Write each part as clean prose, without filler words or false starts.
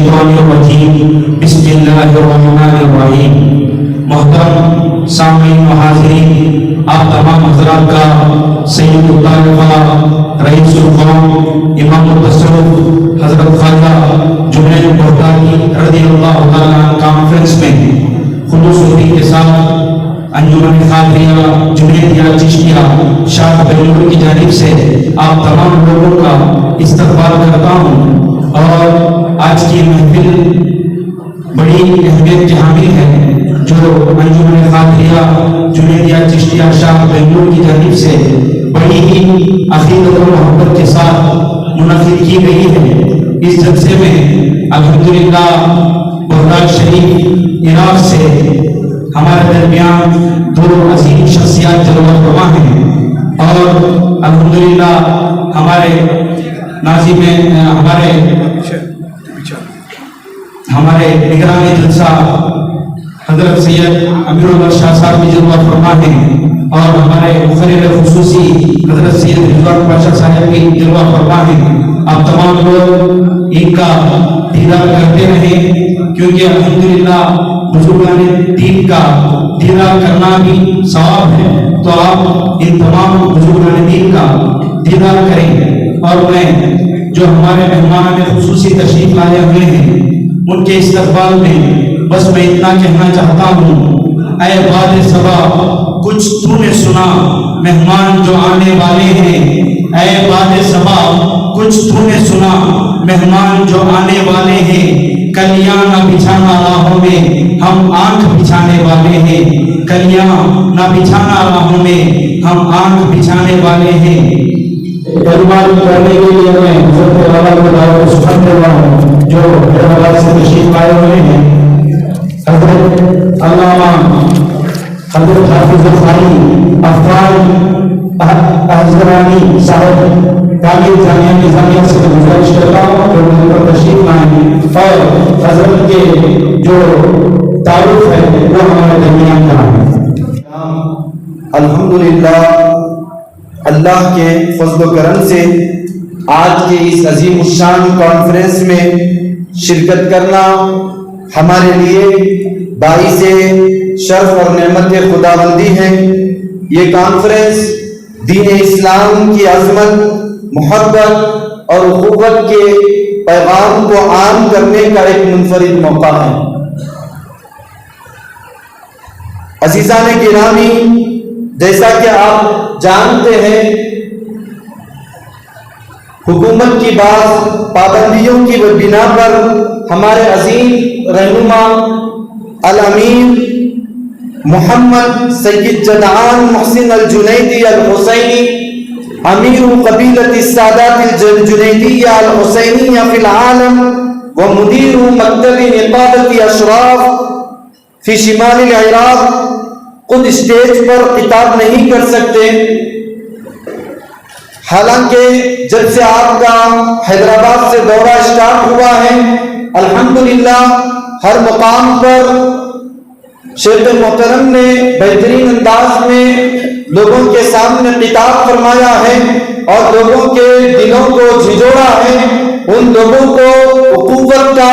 الشیطان الرجیم بسم اللہ الرحمن الرحیم۔ محترم سامعین و حاضرین، آپ تمام حضرات کا سید الطائفہ رئیس القوم امام التصوف حضرت خواجہ جنید بغدادی رضی اللہ تعالیٰ عنہ کانفرنس میں خصوصی کے ساتھ انجمن خاطریہ جنیدیہ چشتیہ شاہ بنگلور کی جانب سے آپ تمام لوگوں کا استقبال کرتا ہوں، اور آج کی محفل بڑی اہمیت کی حامل ہے جو انجمن خاطریہ جنیدیہ چشتیہ شاہ بنگلور کی جانب سے بڑی ہی عقیدت و محبت کے ساتھ منعقد کی گئی ہے۔ اس جلسے میں الحمدللہ بغداد شریف عراق سے ہمارے درمیان دو عظیم شخصیات جلوہ فرما ہیں، اور الحمدللہ ہمارے ناظم ہمارے نگران جلسہ حضرت سید امیر اللہ شاہ صاحب بھی جلوہ فرما ہیں، اور ہمارے مقرر خصوصی حضرت سید رضوان پاشا صاحب بھی جلوہ فرما ہیں۔ آپ تمام لوگ ان کا دیدار کرتے رہیں، کیونکہ الحمدللہ بزرگان دین کا دیدار کرنا بھی ثواب ہے، تو آپ ان تمام بزرگان دین کا دیدار کریں۔ اور میں جو ہمارے مہمان خصوصی تشریف لائے ہوئے ہیں ان کے استقبال میں بس میں اتنا کہنا چاہتا ہوں، اے باد صبا کچھ تو نے سنا مہمان جو آنے والے ہیں، اے باد صبا کچھ تو نے سنا مہمان جو آنے والے ہیں، کلیاں نہ بچھانا راہوں میں ہم آنکھ بچھانے والے ہیں، کلیاں نہ بچھانا راہوں میں ہم آنکھ بچھانے والے ہیں۔ کلمات پڑھنے کے لیے میں حضرت والا کو دعوت سبحان اللہ جو حیدرآباد سے تشریف لائے ہوئے ہیں، حضرت علامہ حضرت حافظ الخانی افغان احزرانی صاحب کامل جامعہ نظامیہ سے گزارش کرتا ہوں کہ ان پر تشریف لائیں، اور حضرت کے جو تعارف ہے وہ ہمارے درمیان کا ہے۔ الحمدللہ اللہ کے فضل و کرم سے آج کے اس عظیم الشان کانفرنس میں شرکت کرنا ہمارے لیے باعث شرف اور نعمت خداوندی ہے۔ یہ کانفرنس دین اسلام کی عظمت، محبت اور اخوت کے پیغام کو عام کرنے کا ایک منفرد موقع ہے۔ عزیزان گرامی، جیسا کہ آپ جانتے ہیں حکومت کی بعض پابندیوں کی بنا پر ہمارے عظیم رہنما الامیر محمد سید جدعان محسن الجنیدی الحسینی امیر قبیلۃ السادات الجنیدیہ الحسینیہ فی العالم و مدیر مکتب نقابت اشراف فی شمال العراق خود اسٹیج پر خطاب نہیں کر سکتے، حالانکہ جب سے آپ کا حیدرآباد سے دورہ اسٹارٹ ہوا ہے الحمدللہ ہر مقام پر شیخ محترم نے بہترین انداز میں لوگوں کے سامنے خطاب فرمایا ہے اور لوگوں کے دلوں کو جھنجھوڑا ہے، ان لوگوں کو اخوت کا،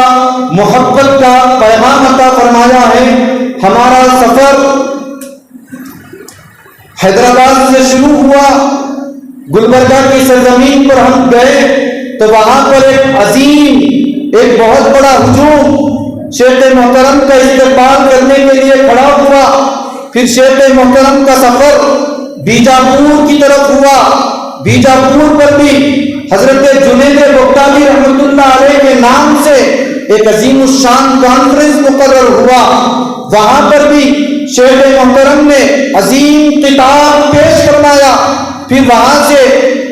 محبت کا پیغام عطا فرمایا ہے۔ ہمارا سفر حیدرآباد سے شروع ہوا، گلبرگہ کی سرزمین پر ہم گئے تو وہاں پر ایک عظیم، ایک بہت بڑا ہجوم شیخ محترم کا استقبال کرنے کے لیے کھڑا ہوا۔ پھر شیخ محترم کا سفر بیجاپور کی طرف ہوا، بیجاپور پر بھی حضرت جنید بغدادی رحمۃ اللہ علیہ کے نام سے ایک عظیم الشان کانفرنس مقرر ہوا، وہاں پر بھی شیخ محترم نے عظیم خطاب پیش فرمایا۔ پھر وہاں سے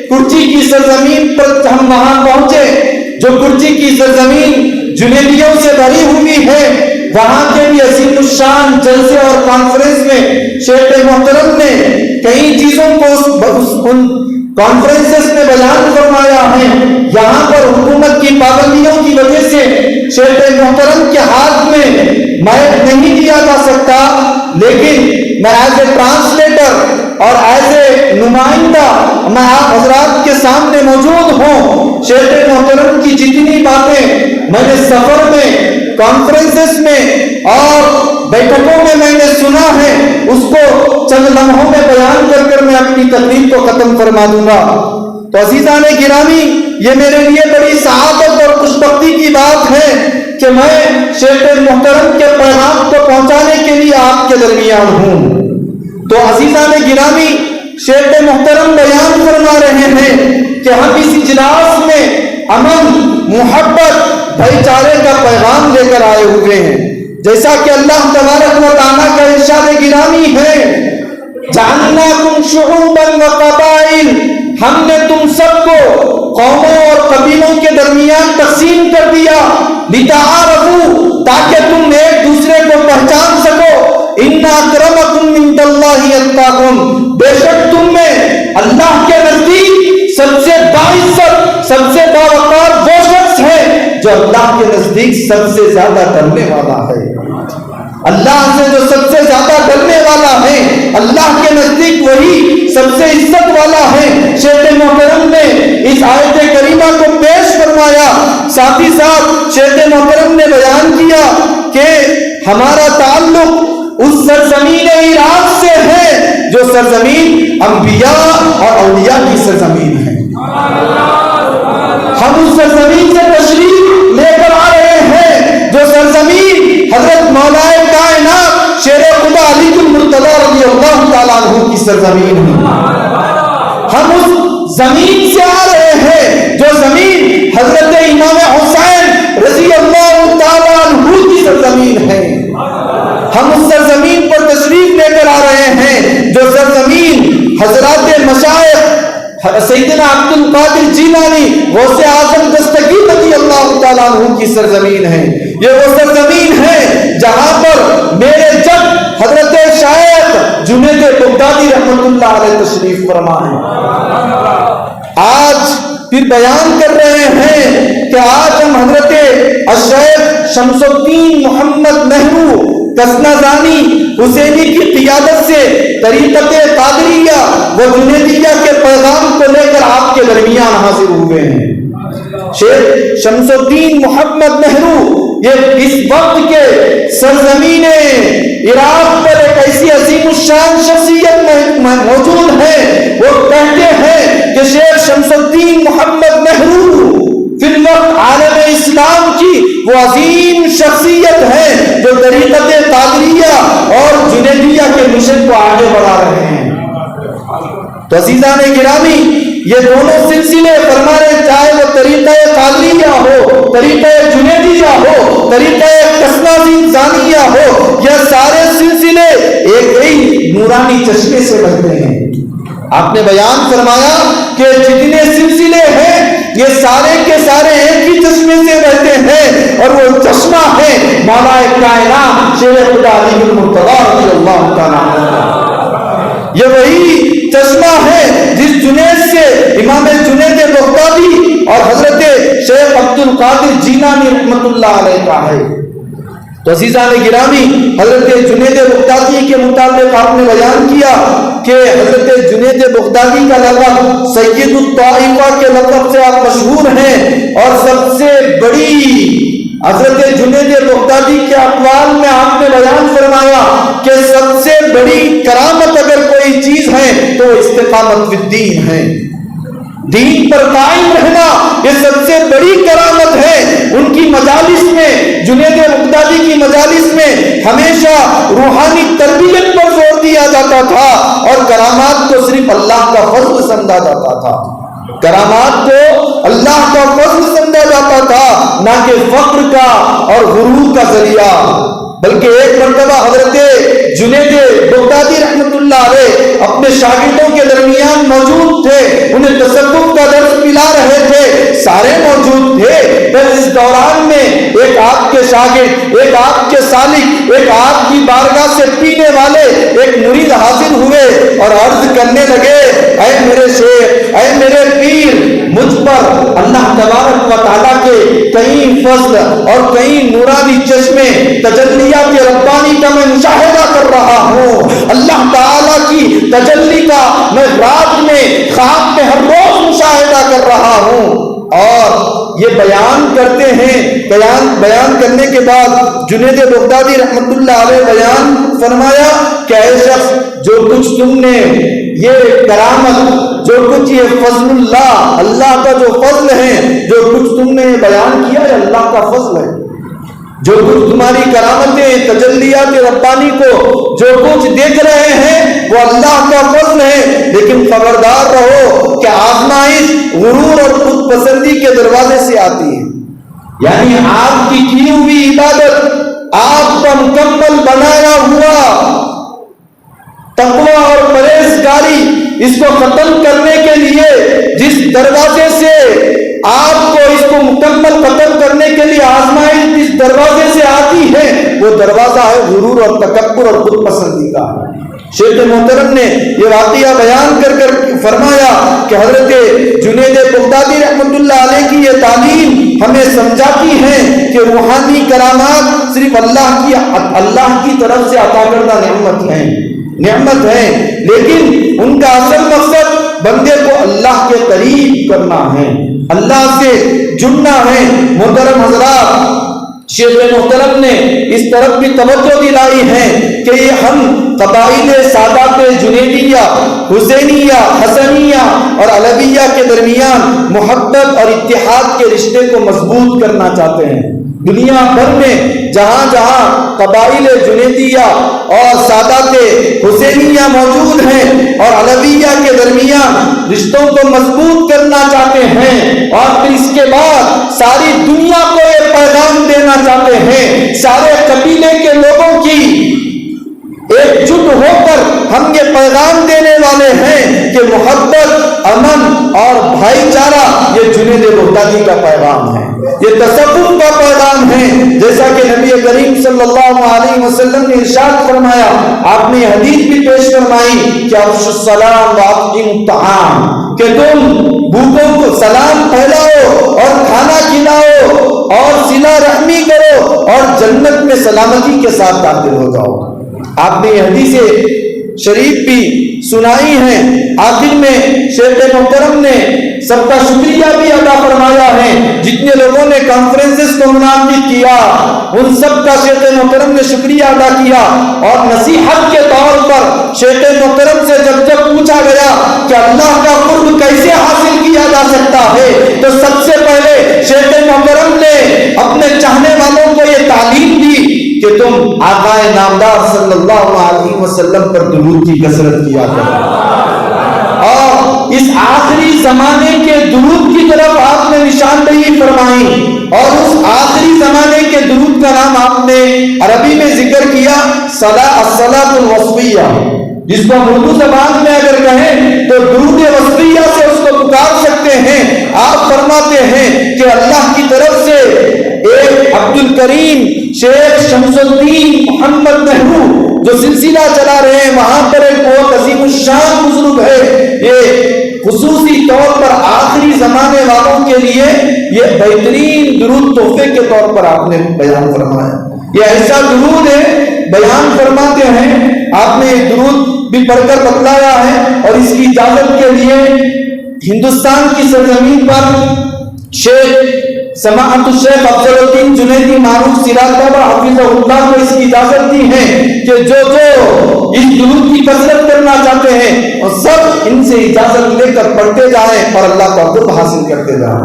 کرچی کی سرزمین پر ہم وہاں پہنچے، جو کرچی کی سرزمین جنیدیوں سے بھری ہوئی ہے، وہاں کے بھی عظیم الشان جلسے اور کانفرنس میں شیخ محترم نے کئی چیزوں کو ان کانفرنسز میں بیان فرمایا ہے۔ یہاں پر حکومت کی پابندیوں کی وجہ سے شیخ محترم کے ہاتھ میں مائک نہیں دیا جا سکتا، لیکن میں ایز اے ٹرانسلیٹر اور ایز اے نمائندہ میں آپ حضرات کے سامنے موجود ہوں. شیخ محترم کی جتنی باتیں میں نے سفر میں، کانفرنسز میں اور بیٹھکوں میں نے سنا ہے، اس کو چند لمحوں میں بیان کر کر میں اپنی تقریر کو ختم فرما دوں گا. تو عزیزان گرامی، یہ میرے لیے بڑی سعادت اور خوشبختی کی بات ہے کہ میں شیخ محترم کے پیغام کو پہنچانے کے لیے آپ کے درمیان ہوں. تو عزیزان گرامی، شیخ محترم بیان فرما رہے ہیں کہ ہم اس اجلاس میں امن، محبت، بھائی چارے کا پیغام لے کر آئے ہوئے ہیں. جیسا کہ اللہ تبارک و تعالیٰ کا ارشاد گرامی ہے، جعلناکم شعوبا وقبائل، ہم نے تم سب کو قوموں اور قبیلوں کے درمیان تقسیم کر دیا، لتعارفوا، تاکہ تم ایک دوسرے کو پہچان سکو. ان اکرمکم عند اللہ اتقاکم، بے شک تم میں اللہ کے نزدیک سب سے باعزت، سب سے باوقار وہ شخص ہے جو اللہ کے نزدیک سب سے زیادہ ڈرنے والا ہے. اللہ سے جو سب سے زیادہ ڈرنے والا ہے، اللہ کے نزدیک وہی سب سے عزت والا ہے. شیخ محترم نے اس آیت کریمہ کو پیش فرمایا. ساتھ ہی ساتھ شیخ محترم نے بیان کیا کہ ہمارا تعلق اس سرزمین عراق سے ہے جو سرزمین انبیاء اور اولیاء کی سرزمین ہے. ہم اس سرزمین سے تشریف لے کر آ رہے ہیں جو سرزمین حضرت مولا کائنات شیر خدا علی المرتضی رضی اللہ تعالیٰ عنہ کی سرزمین ہے. ہم اس زمین سے آ رہے ہیں جو زمین حضرت امام حسین رضی اللہ تعالیٰ عنہ کی سرزمین ہے. ہم اس سرزمین پر تشریف لے کر آ رہے ہیں جو سرزمین حضرات مشائخ سیدنا عبد القادر جیلانی غوث اعظم دستگیر رضی اللہ تعالیٰ عنہ کی سرزمین ہے. یہ وہ سرزمین ہے جہاں پر میرے جد حضرت شیخ جنید بغدادی رحمت اللہ علیہ تشریف فرما ہے. آج پھر بیان کر رہے ہیں کہ آج ہم حضرت الشیخ شمس الدین محمد نہرو کسنازانی حسینی کی قیادت سے طریقت قادریہ و جنیدیہ کے پیغام کو لے کر آپ کے درمیان حاضر ہوئے ہیں. شیخ شمس الدین محمد نہرو یہ اس وقت کے سرزمین عراق پر ایک ایسی عظیم الشان شخصیت موجود ہے. وہ کہتے ہیں کہ شیخ شمس الدین محمد نہرو فی الوقت عالم اسلام کی وہ عظیم شخصیت ہے جو طریقت قادریہ اور جنیدیہ کے مشن کو آگے بڑھا رہے ہیں. تو عزیزان گرامی، یہ دونوں سلسلے فرمانے، چاہے وہ طریقہ قادریہ ہو، طریقہ جنیدیہ ہو، طریقہ کسنازانیہ ہو، یہ سارے سلسلے ایک ہی نورانی چشمے سے بہتے ہیں. آپ نے بیان فرمایا کہ جتنے سلسلے ہیں یہ سارے کے سارے ایک ہی چشمے سے بہتے ہیں، اور وہ چشمہ ہے مولا کائنات شیر خدا علی المرتضی رضی اللہ تعالیٰ عنہ. یہ وہی چشمہ ہے جس جنید سے امام جنید بغدادی اور حضرت شیخ عبد القادر جیلانی رحمت اللہ علیہ کا ہے. تو عزیزان گرامی، حضرت جنید بغدادی کے متعلق آپ نے بیان کیا کہ حضرت جنید بغدادی کا لقب سید الطائفہ کے لقب سے آپ مشہور ہیں، اور سب سے بڑی حضرت جنید بغدادی کے اقوال میں آپ نے بیان فرمایا کہ سب سے بڑی کرامت اگر کوئی چیز ہے تو استقامت فی الدین ہے. دین پر قائم رہنا یہ سب سے بڑی کرامت ہے. ان کی مجالس میں، جنید بغدادی کی مجالس میں ہمیشہ روحانی تربیت پر زور دیا جاتا تھا، اور کرامات کو صرف اللہ کا فضل سمجھا جاتا تھا. کرامات کو اللہ کا فضل سمجھا جاتا تھا، نہ کہ فقر کا اور غرور کا ذریعہ. بلکہ ایک مرتبہ حضرت جنید بغدادی رحمت اللہ علیہ اپنے شاگردوں کے درمیان موجود تھے، انہیں تصوف کا درس پلا رہے تھے، سارے موجود تھے. پھر اس دوران میں ایک آپ کے شاگرد، ایک آپ کے سالک، ایک آپ کی بارگاہ سے پینے والے ایک مرید حاضر ہوئے اور عرض کرنے لگے، اے میرے شیخ، اے میرے پیر، مجھ پر اللہ تبارک و تعالیٰ کے کئی فضل اور کئی نورانی چشمے تجلیات ربانی کا میں مشاہدہ کر رہا ہوں. اللہ تعالیٰ کی تجلی کا میں رات میں خواب میں ہر روز مشاہدہ کر رہا ہوں. اور یہ بیان کرتے ہیں. بیان کرنے کے بعد جنید بغدادی رحمت اللہ علیہ بیان فرمایا کہ اے شخص، جو کچھ تم نے یہ کرامت، جو کچھ یہ فضل اللہ کا جو فضل ہے، جو کچھ تم نے بیان کیا ہے اللہ کا فضل ہے. جو کچھ تمہاری کرامتیں، تجلیات ربانی کو جو کچھ دیکھ رہے ہیں وہ اللہ کا فضل ہے. لیکن خبردار رہو کہ آزمائش غرور اور خود پسندی کے دروازے سے آتی ہے. یعنی آپ کی کی ہوئی عبادت، آپ کا مکمل بنایا ہوا تقوی اور پرہیزگاری، اس کو ختم کرنے کے لیے جس دروازے سے آپ کو اس کو مکمل ختم کرنے کے لیے آزمائش جس دروازے سے آتی ہے وہ دروازہ ہے غرور اور تکبر اور خود پسندی کا. شیخ محترم نے یہ واقعہ بیان کر فرمایا کہ حضرت جنید بغدادی رحمت اللہ علیہ کی یہ تعلیم ہمیں سمجھاتی ہے کہ روحانی کرامات صرف اللہ کی طرف سے عطا کردہ نعمت ہے، لیکن ان کا اصل مقصد بندے کو اللہ کے قریب کرنا ہے، اللہ سے جڑنا ہے. محترم حضرات، شیخ محترم نے اس طرف بھی توجہ دلائی ہے کہ یہ ہم قبائل سادات جنیدیہ، حسینیہ، حسنیہ اور علویہ کے درمیان محبت اور اتحاد کے رشتے کو مضبوط کرنا چاہتے ہیں. دنیا بھر میں جہاں جہاں قبائل جنیدیہ اور سادات حسینیہ موجود ہیں اور علویہ کے درمیان رشتوں کو مضبوط کرنا چاہتے ہیں، اور پھر اس کے بعد ساری دنیا کو یہ پیغام دینا چاہتے ہیں، سارے قبیلے کے لوگوں کی ایک جٹ ہو کر ہم یہ پیغام دینے والے ہیں کہ محبت، امن اور بھائی چارہ یہ جنید بغدادی کا پیغام ہے، یہ تصوف کا پیغام ہے. جیسا کہ نبی کریم صلی اللہ علیہ وسلم نے ارشاد فرمایا، آپ نے حدیث بھی پیش فرمائی کہ افشوا السلام واطعموا الطعام، کہ تم بھوکوں کو سلام پھیلاؤ اور کھانا کھلاؤ اور صلہ رحمی کرو اور جنت میں سلامتی کے ساتھ داخل ہو جاؤ. آپ نے یہ حدیث شریف بھی سنائی ہیں. آخر میں شیخ محترم نے سب کا شکریہ بھی ادا فرمایا ہے. جتنے لوگوں نے کانفرنسز کو منعقد کیا ان سب کا شیخ محترم نے شکریہ ادا کیا، اور نصیحت کے طور پر شیخ محترم سے جب پوچھا گیا کہ اللہ کا قرب کیسے حاصل کیا جا سکتا ہے، تو سب سے پہلے شیخ محترم نے اپنے چاہنے والوں کو یہ تعلیم دی کہ تم آقا نامدار صلی اللہ علیہ وسلم پر درود کی کثرت کیا کرو. اور اس آخری زمانے کے درود کی طرف آپ نے نشاندہی فرمائی، اور اس آخری زمانے کے درود کا نام آپ نے عربی میں ذکر کیا، الصلاۃ الوصفیہ، جس کو ہم اردو زبان میں اگر کہیں تو درود وصفیہ سے اس کو پکار سکتے ہیں. آپ فرماتے ہیں کہ اللہ کی طرف سے ایک عبد الکریم شیخ شمس الدین محمد نہرو جو سلسلہ چلا رہے ہیں، وہاں پر ایک بہت عظیم الشان بزرگ ہے، یہ خصوصی طور پر آخری زمانے والوں کے لیے یہ بہترین درود تحفے کے طور پر آپ نے بیان فرمایا. یہ ایسا درود ہے، بیان فرماتے ہیں آپ نے یہ درود بھی پڑھ کر بتلایا ہے، اور اس کی اجازت کے لیے ہندوستان کی سرزمین پر سماحت الشیخ افضل الدین جنیدی معروف سراج بابا حفظہ اللہ کو اس کی اجازت دی ہے کہ جو اس درود کی کثرت کرنا چاہتے ہیں اور سب ان سے اجازت لے کر پڑھتے جائیں اور اللہ کا قرب حاصل کرتے جائیں.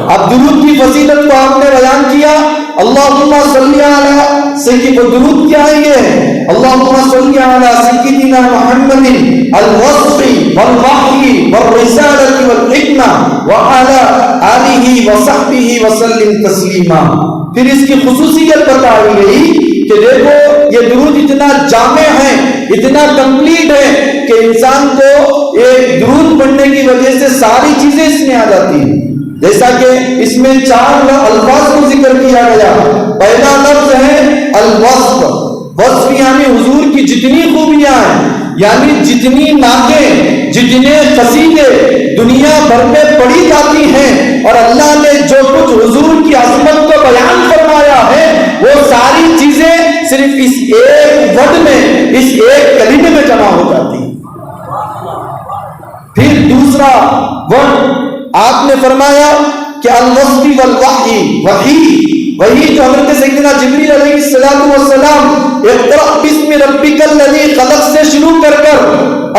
اب درود کی فضیلت کو آپ نے بیان کیا. اللہم صلی علی سیدنا، درود کیا ہے یہ؟ اللہم صلی علی سیدنا محمد الوصف والوحی والرسالت والحکمہ وعلی آلہ وصحبہ وسلم تسلیما. پھر اس کی خصوصیت بتائی گئی کہ دیکھو یہ درود اتنا جامع ہے، اتنا کمپلیٹ ہے کہ انسان کو ایک درود پڑھنے کی وجہ سے ساری چیزیں اس میں آ جاتی ہیں. جیسا کہ اس میں 4 الفاظ کو ذکر کیا گیا. پہلا لفظ ہے الوصف. وصف یعنی حضور کی جتنی خوبیاں ہیں، یعنی جتنی نعتیں، جتنے قصیدے دنیا بھر میں پڑھی جاتی ہیں اور اللہ نے جو کچھ حضور کی عظمت کو بیان فرمایا ہے، وہ ساری چیزیں صرف اس ایک ورڈ میں، اس ایک کلمے میں جمع ہو جاتی ہیں. پھر دوسرا ورڈ آپ نے فرمایا کہ الوصف والوحی، وحی جو حضرت سیدنا جبریل علیہ السلام اقرأ بسم ربک الذی خلق سے شروع کر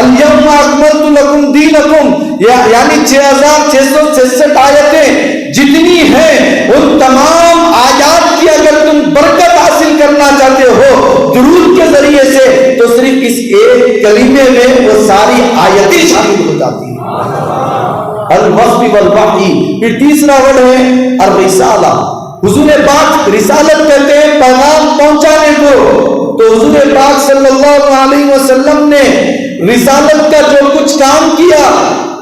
الیوم اکملت لکم دینکم، یعنی 6666 آیتیں جتنی ہیں ان تمام آیات کی اگر تم برکت حاصل کرنا چاہتے ہو درود کے ذریعے سے تو صرف اس ایک کلمے میں وہ ساری آیتیں شامل ہو جاتی ہیں، الوصف والوحی۔ پھر تیسرا ورڈ ہے الرسالہ، حضور پاک رسالت کہتے ہیں پیغام پہنچانے کو، تو حضور پاک صلی اللہ علیہ وسلم نے رسالت کا جو کچھ کام کیا،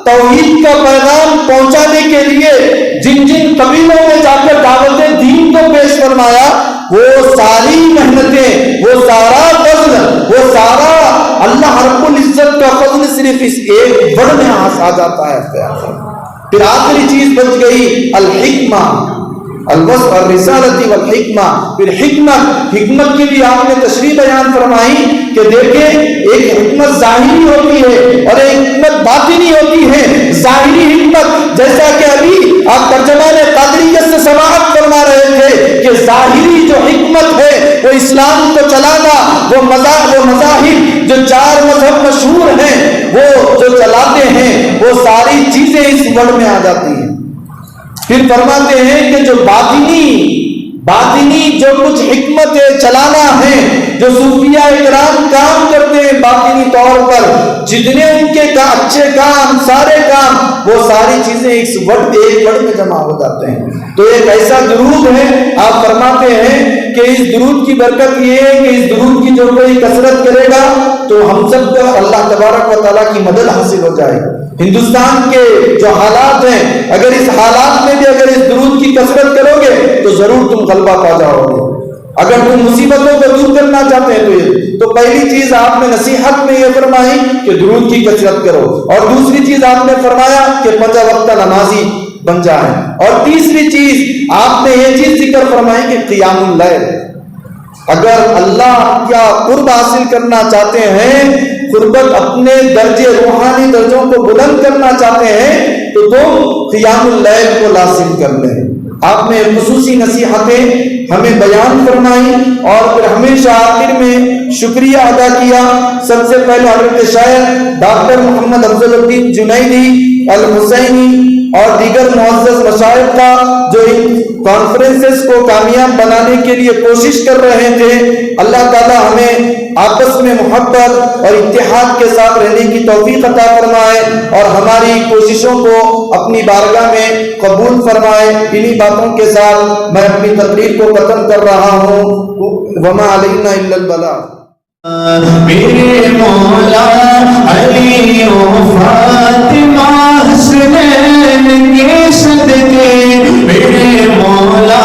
توحید کا پیغام پہنچانے کے لیے جن جن قبیلوں میں جا کر دعوت دین کو پیش فرمایا، وہ ساری محنتیں، وہ سارا فضل، وہ سارا اللہ رب العزت کا فضل صرف اس ایک ورڈ میں آ جاتا ہے۔ پھر آخری چیز بچ گئی الحکمہ، الوصف الرسالتی والحکمہ۔ پھر حکمت کی بھی آپ نے تشریح بیان فرمائی کہ دیکھیں ایک حکمت ظاہری ہوتی ہے اور ایک حکمت باطنی ہوتی ہے۔ ظاہری حکمت جیسا کہ ابھی آپ ترجمان قادریت سے سماعت فرما رہے تھے کہ ظاہری جو حکمت ہے وہ اسلام کو چلانا، وہ مذاہب جو 4 مذہب مشہور ہیں وہ جو چلاتے ہیں وہ ساری چیزیں اس ورڈ میں آ جاتی ہیں۔ پھر فرماتے ہیں کہ جو باطنی جو کچھ حکمت چلانا ہے، جو صوفیاء اکرام کام کرتے ہیں باطنی طور پر، جتنے ان کے اچھے کام، سارے کام، وہ ساری چیزیں ایک ورڈ میں جمع ہو جاتے ہیں۔ تو ایک ایسا درود ہے، آپ فرماتے ہیں کہ اس درود کی برکت یہ ہے کہ اس درود کی جو کوئی کثرت کرے گا تو ہم سب کو اللہ تبارک و تعالیٰ کی مدد حاصل ہو جائے۔ ہندوستان کے جو حالات ہیں، اگر اس حالات میں بھی اگر اس درود کی کثرت کرو گے تو ضرور تم غلبہ پا جاؤ گے۔ اگر تم مصیبتوں کو دور کرنا چاہتے ہیں تو پہلی چیز آپ نے نصیحت میں یہ فرمائی کہ درود کی کثرت کرو، اور دوسری چیز آپ نے فرمایا کہ 5 وقت نمازی بن جائیں، اور تیسری چیز آپ نے یہ چیز ذکر فرمائی کہ قیام اللیل۔ اگر اللہ کا قرب حاصل کرنا چاہتے ہیں، قربت اپنے درجے روحانی درجوں کو بلند کرنا چاہتے ہیں تو تم قیام اللیل کو لازم کر لیں۔ آپ نے خصوصی نصیحتیں ہمیں بیان فرمائی اور پھر ہمیشہ آخر میں شکریہ ادا کیا۔ سب سے پہلے حضرت شاعر ڈاکٹر محمد افضل الدین جنیدی الحسینی اور دیگر معزز مشائخ کا جو ان کانفرنسز کو کامیاب بنانے کے لیے کوشش کر رہے تھے، اللہ تعالی ہمیں آپس میں محبت اور اتحاد کے ساتھ رہنے کی توفیق عطا فرمائے اور ہماری کوششوں کو اپنی بارگاہ میں قبول فرمائے۔ انہی باتوں کے ساتھ میں اپنی تقریر کو ختم کر رہا ہوں۔ وما علینا الا البلاغ۔ میرے مولا علی و فاطمہ حسنین کے صدقے، میرے مولا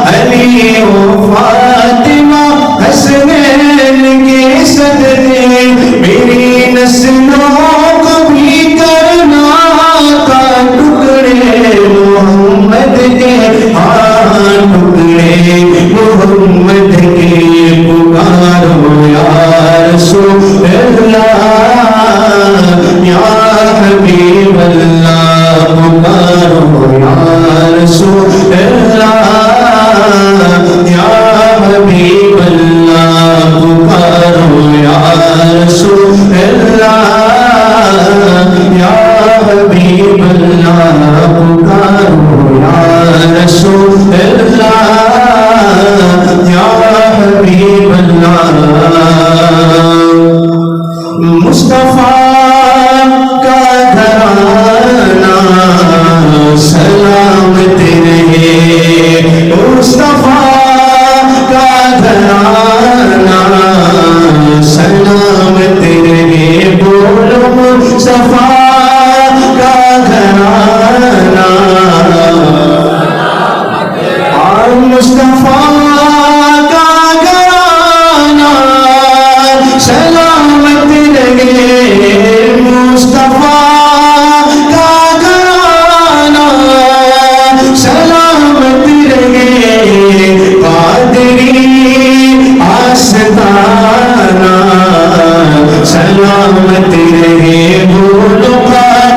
علی و فاطمہ حسنین کے صدقے، میری نسلوں کو بھی کرنا کا ٹکڑے محمد کے، ہاں ٹکڑے محمد کے، پکارو یا رسول اللہ یا حبیب اللہ، پکارو یا رسول اللہ یا حبیب اللہ، پکارو یا رسول اللہ یا حبیب اللہ، پکارو یا رسول اللہ یا حبیب اللہ۔ مصطفیٰ کا گھرانہ سلامت رہے، مصطفیٰ کا گھرانہ سلامت رہے، بولو مصطفیٰ کا گھرانہ، اور مصطفیٰ کا گھرانہ سلامت رہے، مصطفیٰ کا گھرانہ سلامت رہے، قادری آستانہ سلامت رہے، بولو قادری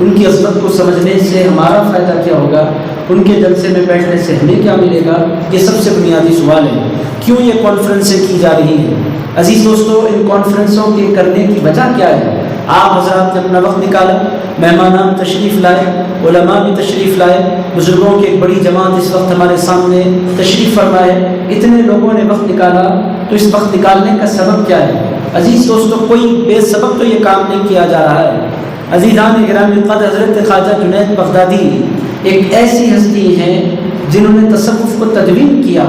ان کی عظمت کو سمجھنے سے ہمارا فائدہ کیا ہوگا، ان کے جلسے میں بیٹھنے سے ہمیں کیا ملے گا، یہ سب سے بنیادی سوال ہے۔ کیوں یہ کانفرنسیں کی جا رہی ہیں؟ عزیز دوستو، ان کانفرنسوں کے کرنے کی وجہ کیا ہے؟ آپ حضرات نے اپنا وقت نکالا، مہمانان تشریف لائے، علماء بھی تشریف لائے، بزرگوں کی ایک بڑی جماعت اس وقت ہمارے سامنے تشریف فرمائے، اتنے لوگوں نے وقت نکالا، تو اس وقت نکالنے کا سبب کیا ہے؟ عزیز دوستو، کوئی بے سبب تو یہ کام نہیں کیا جا رہا ہے۔ عزیزان گرامی قدر، حضرت خواجہ جنید بغدادی ایک ایسی ہستی ہیں جنہوں نے تصوف کو تدوین کیا،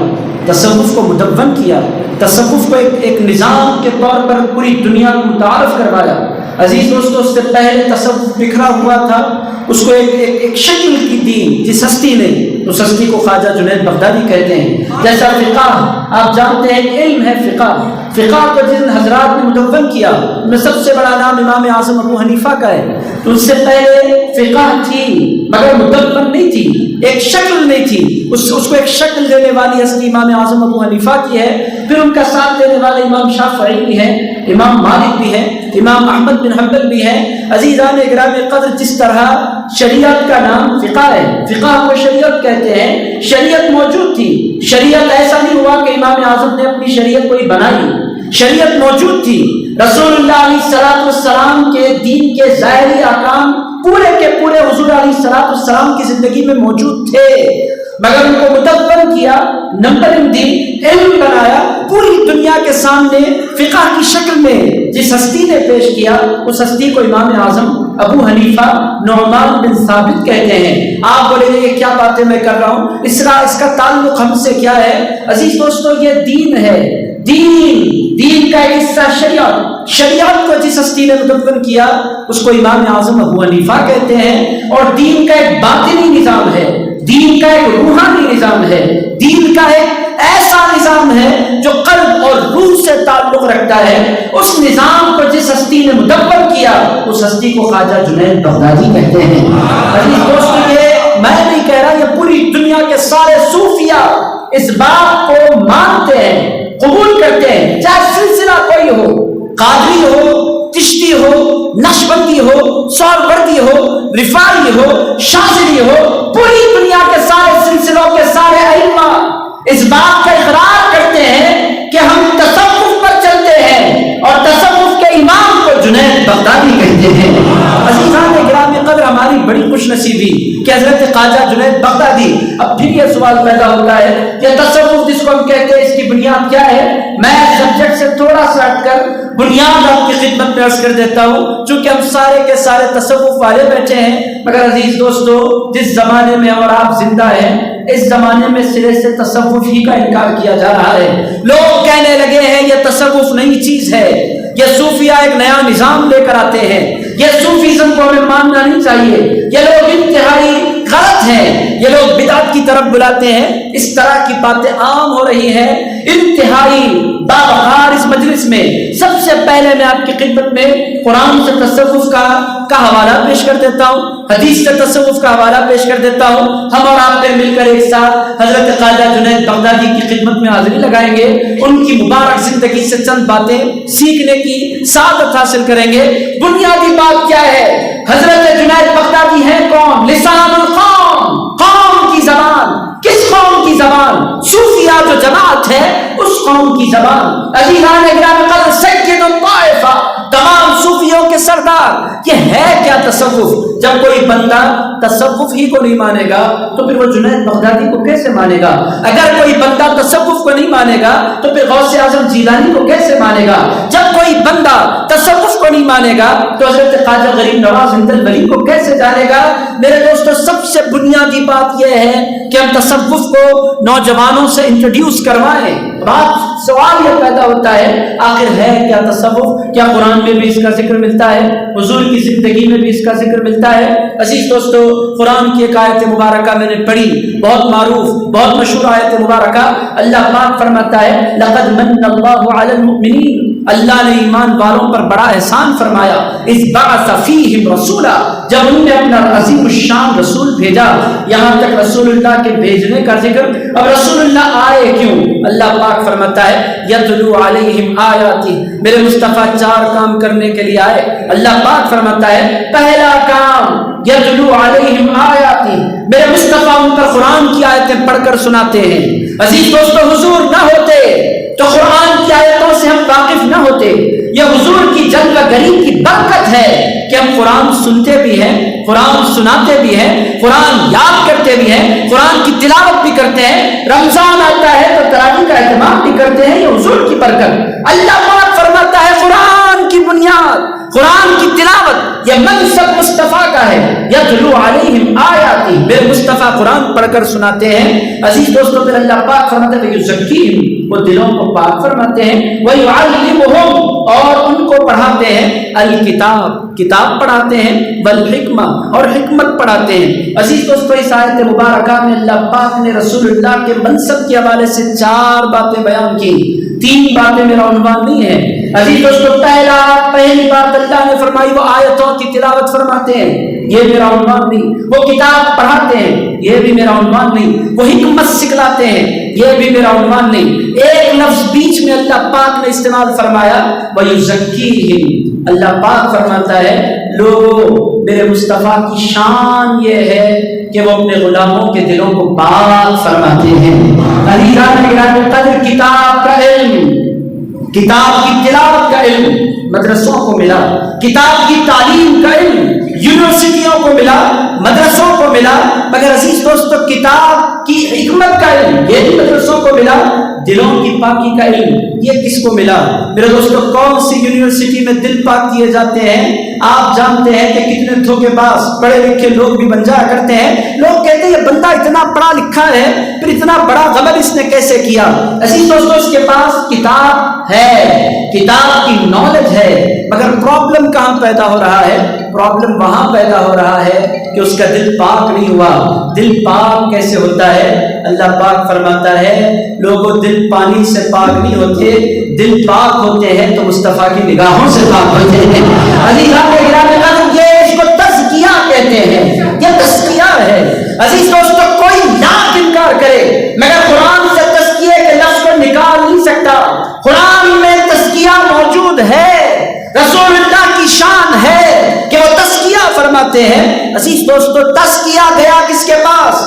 تصوف کو مدون کیا، تصوف کو ایک نظام کے طور پر پوری دنیا کو متعارف کروایا۔ عزیز دوستو، اس سے پہلے تصوف بکھرا ہوا تھا، اس کو ایک شکل کی دی جس ہستی نے، اس ہستی کو خواجہ جنید بغدادی کہتے ہیں۔ جیسا فقہ، آپ جانتے ہیں ایک علم ہے فقہ، فقہ کو جن حضرات نے مدون کیا ان میں سب سے بڑا نام امام اعظم ابو حنیفہ کا ہے۔ تو اس سے پہلے فقہ تھی مگر مدون نہیں تھی، ایک شکل نہیں تھی، اس کو ایک شکل دینے والی ہستی امام اعظم ابو حنیفہ کی ہے۔ پھر ان کا ساتھ دینے والے امام شافعی بھی ہیں، امام مالک بھی ہیں، امام احمد بن حنبل بھی ہیں۔ عزیزان گرامی قدر، جس طرح شریعت کا نام فقہ ہے، فقہ کو شریعت کہتے ہیں، شریعت موجود تھی، شریعت ایسا نہیں ہوا کہ امام اعظم نے اپنی شریعت کوئی بنائی، شریعت موجود تھی۔ رسول اللہ علیہ السلام کے دین کے ظاہری احکام پورے کے پورے حضور علیہ السلام کی زندگی میں موجود تھے، مگر ان کو مدون کیا، نمبرنگ دی، علم بنایا، پوری دنیا کے سامنے فقہ کی شکل میں جس ہستی نے پیش کیا، اس ہستی کو امام اعظم ابو حنیفہ نعمان بن ثابت کہتے ہیں۔ آپ بولیں گے یہ کیا باتیں میں کر رہا ہوں، اس کا تعلق ہم سے کیا ہے؟ عزیز دوستو، یہ دین ہے، دین کا ایک حصہ شریعت کو جس ہستی نے مدون کیا اس کو امام اعظم ابو حنیفہ کہتے ہیں۔ اور دین کا ایک باطنی نظام ہے، دین کا ایک روحانی نظام ہے، دین کا ایک ایسا نظام ہے جو قلب اور روح سے تعلق رکھتا ہے۔ اس نظام کو جس ہستی نے مدون کیا اس ہستی کو خواجہ جنید بغدادی کہتے ہیں۔ عزیز دوستو، یہ میں نہیں کہہ رہا، یہ پوری دنیا کے سارے صوفیہ اس بات کو مانتے ہیں، قبول کرتے ہیں، چاہے سلسلہ کوئی ہو، قادری ہو، چشتی ہو، نقشبندی ہو، سہروردی ہو، رفاعی ہو، شاذلی ہو، پوری دنیا کے سارے سلسلوں کے سارے ائمہ اس بات کا اقرار کرتے ہیں کہ ہم تصوف پر چلتے ہیں اور تصوف کے امام کو جنید بغدادی کہتے ہیں۔ عزیزان گرامی قدر، ہماری بڑی خوش نصیبی کہ حضرت خواجہ جنید بغدادی۔ اب پھر یہ سوال پیدا ہوتا ہے کہ تصوف جس کو ہم کہتے ہیں اس کی بنیاد کیا ہے؟ میں سبجیکٹ سے تھوڑا سا ہٹ کر بنیاد آپ کی خدمت میں عرض کر دیتا ہوں، چونکہ ہم سارے کے سارے تصوف والے بیٹھے ہیں، مگر عزیز دوستو، جس زمانے میں اور آپ زندہ ہیں اس زمانے میں سرے سے تصوف ہی کا انکار کیا جا رہا ہے۔ لوگ کہنے لگے ہیں یہ تصوف نئی چیز ہے، یہ صوفیہ ایک نیا نظام لے کر آتے ہیں، یہ صوفیزم کو ہمیں ماننا نہیں چاہیے، یہ لوگ انتہائی غلط ہیں، یہ لوگ بدعت کی طرف بلاتے ہیں۔ اس طرح کی باتیں عام ہو رہی ہیں انتہائی باوقار اس مجلس میں۔ سب سے پہلے میں آپ کی خدمت میں قرآن سے تصوف کا حوالہ پیش کر دیتا ہوں، حدیث سے تصوف کا حوالہ پیش کر دیتا ہوں۔ ہم اور آپ مل کر ایک ساتھ حضرت خواجہ جنید بغدادی کی خدمت میں حاضری لگائیں گے، ان کی مبارک زندگی سے چند باتیں سیکھنے کی سعادت حاصل کریں گے۔ بنیادی بات کیا ہے؟ حضرت جنید بغدادی ہے کون؟ لسان القوم، قوم کی زبان۔ کس قوم کی زبان؟ صوفیہ جو جماعت ہے اس قوم کی زبان۔ عزیزان گرامی قدر، سید الطائفہ، تمام صوفیوں کے سردار۔ یہ ہے کیا تصوف؟ جب کوئی بندہ تصوف ہی کو نہیں مانے گا تو پھر وہ جنید بغدادی کو کیسے مانے گا؟ اگر کوئی بندہ تصوف کو نہیں مانے گا تو پھر غوث اعظم جیلانی کو کیسے مانے گا؟ جب کوئی بندہ تصوف کو نہیں مانے گا تو حضرت خواجہ غریب نواز ہندلوی کو کیسے جانے گا؟ میرے دوستو، سب سے بنیادی بات یہ ہے کہ ہم تصوف کو نوجوانوں سے انٹروڈیوس کروائیں۔ بات سوال یہ پیدا ہوتا ہے، آخر ہے کیا تصوف؟ کیا قرآن میں بھی اس کا ذکر ملتا ہے؟ حضور کی زندگی میں بھی اس کا ذکر ملتا ہے؟ عزیز دوستو، قرآن کی ایک آیت مبارکہ میں نے پڑھی، بہت معروف بہت مشہور آیت مبارکہ۔ اللہ پاک فرماتا ہے لقد من اللہ علی المؤمنین اللہ نے ایمان والوں پر بڑا احسان فرمایا. اذ بعث فیہم رسولا، جب انہوں نے اپنا عظیم الشان رسول بھیجا. یہاں تک رسول اللہ کے بھیجنے کا ذکر. اب رسول اللہ آئے کیوں؟ اللہ پاک فرماتا ہے یتلو علیہم آیاتی، میرے مصطفیٰ 4 کام کرنے کے لیے آئے. اللہ پاک فرماتا ہے پہلا کام یتلو علیہم آیاتی، میرے مصطفیٰ ان پر قرآن کی آیتیں پڑھ کر سناتے ہیں. عزیز دوستو، حضور نہ ہوتے تو قرآن کی آیتوں سے ہم واقف نہ ہوتے. یہ حضور کی جلوہ گری کی برکت ہے کہ ہم قرآن سنتے بھی ہیں، قرآن سناتے بھی ہیں، قرآن یاد کرتے بھی ہیں، قرآن کی تلاوت بھی کرتے ہیں. رمضان آتا ہے تو تراویح کا اہتمام بھی کرتے ہیں. یہ حضور کی برکت. اللہ پاک فرماتا ہے قرآن کی بنیاد، قرآن کی تلاوت، یہ منصب مصطفیٰ کا ہے. یتلو علیہم آیاتی، میرے مصطفیٰ قرآن پڑھ کر سناتے ہیں. عزیز دوستو، پھر اللہ پاک فرماتے ہیں یزکیہم، وہ دلوں کو پاک فرماتے ہیں. وَيُعَلِّمُهُمْ، اور ان کو پڑھاتے ہیں الکتاب، کتاب پڑھاتے ہیں، والحکمہ، اور حکمت پڑھاتے ہیں. عزیز دوستو، اس آیت مبارکہ میں اللہ پاک نے رسول اللہ کے منصب کے حوالے سے 4 باتیں بیان کی. 3 باتیں میرا عنوان نہیں ہے. عزیز دوستو، پہلی بات اللہ نے فرمائی وہ آیتوں کی تلاوت فرماتے ہیں، یہ میرا عنوان نہیں. وہ کتاب پڑھاتے ہیں، یہ بھی میرا عنوان نہیں. وہ حکمت سکھلاتے ہیں، یہ بھی میرا عنوان نہیں. ایک لفظ بیچ میں اللہ پاک نے استعمال فرمایا وَيُزَكِّيهِمْ. اللہ پاک فرماتا ہے لوگوں، میرے مصطفیٰ کی شان یہ ہے کہ وہ اپنے غلاموں کے دلوں کو پاک فرماتے ہیں. عزیزان گرامی قدر، کتاب کا علم، کتاب کی تلاوت کا علم مدرسوں کو ملا، کتاب کی تعلیم کا علم یونیورسٹیوں کو ملا، مدرسوں کو ملا. مگر عزیز دوستو، کتاب کی حکمت کا علم یہ بھی مدرسوں کو ملا. دلوں کی پاکی کا علم یہ کس کو ملا؟ میرے دوستو، کون سی یونیورسٹی میں دل پاک کیے جاتے ہیں؟ آپ جانتے ہیں کہ کتنے دھوکے باز پڑھے لکھے لوگ بھی بن جایا کرتے ہیں. لوگ کہتے ہیں یہ بندہ اتنا پڑھا لکھا ہے، پھر اتنا بڑا غلط اس نے کیسے کیا؟ عزیز دوستو، اس کے پاس کتاب ہے، کتاب کی نالج ہے، مگر پرابلم کہاں پیدا ہو رہا ہے؟ پرابلم وہاں پیدا ہو رہا ہے کہ اس کا دل پاک نہیں ہوا. دل پاک کیسے ہوتا ہے؟ اللہ پاک فرماتا ہے لوگوں، دل پانی سے پاک نہیں ہوتے، دل پاک ہوتے ہیں تو مصطفیٰ کی نگاہوں سے پاک ہوتے ہیں. عزیزان گرامی قدر، یہ اس کو تزکیہ کہتے ہیں، یہ تزکیہ ہے. عزیز دوستو، کوئی لاکھ انکار کرے مگر قرآن سے تزکیے کے لفظ کو نکال نہیں سکتا. قرآن میں تزکیہ موجود ہے، رسول اللہ کی شان ہے کہ وہ تزکیہ فرماتے ہیں. عزیز دوستو، تزکیہ گیا کس کے پاس؟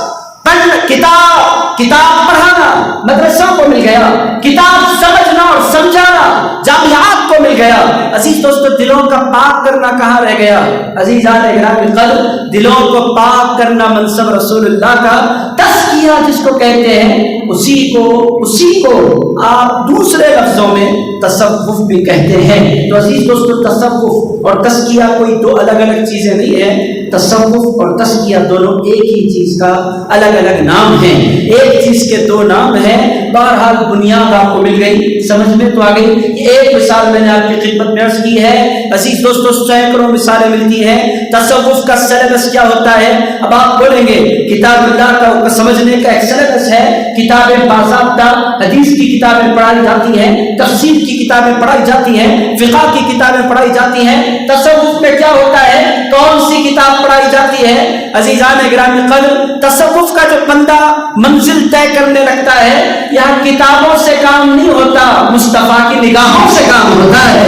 کتاب پڑھانا مدرسوں کو مل گیا، کتاب سمجھنا اور سمجھانا جامعات کو مل گیا. عزیز دوستو، دلوں کا پاک کرنا کہاں رہ گیا؟ عزیزان گرامی قدر، دلوں کو پاک کرنا منصب رسول اللہ کا. تزکیہ جس کو کہتے ہیں اسی کو آپ دوسرے لفظوں میں تصوف بھی کہتے ہیں. تو عزیز دوستو، تصوف اور تزکیہ کوئی 2 الگ الگ چیزیں نہیں ہیں. تصوف اور تزکیہ دونوں ایک ہی چیز کا الگ الگ نام ہیں. ایک چیز کے 2 نام ہیں. بہرحال بنیاد آپ کو مل گئی، سمجھ میں تو آ گئی. ایک مثال میں نے آپ کی خدمت میں عرض کی ہے. عزیز دوستو، سینکڑوں مثالیں ملتی ہیں. تصوف کا سلیبس کیا ہوتا ہے؟ اب آپ بولیں گے کتاب اللہ کا سمجھنے کا ایک سلیبس ہے، کتابیں باضابطہ حدیث کی کتابیں پڑھائی جاتی ہیں، تفسیر کی کتابیں پڑھائی جاتی ہیں، فقہ کی کتابیں پڑھائی جاتی ہیں. تصوف میں کیا ہوتا ہے؟ کون سی کتاب پڑھائی جاتی ہے؟ عزیزان گرامی قدر، تصوف کا جو بندہ منزل طے کرنے لگتا ہے، یہاں کتابوں سے کام نہیں ہوتا، مصطفیٰ کی نگاہوں سے کام ہوتا ہے.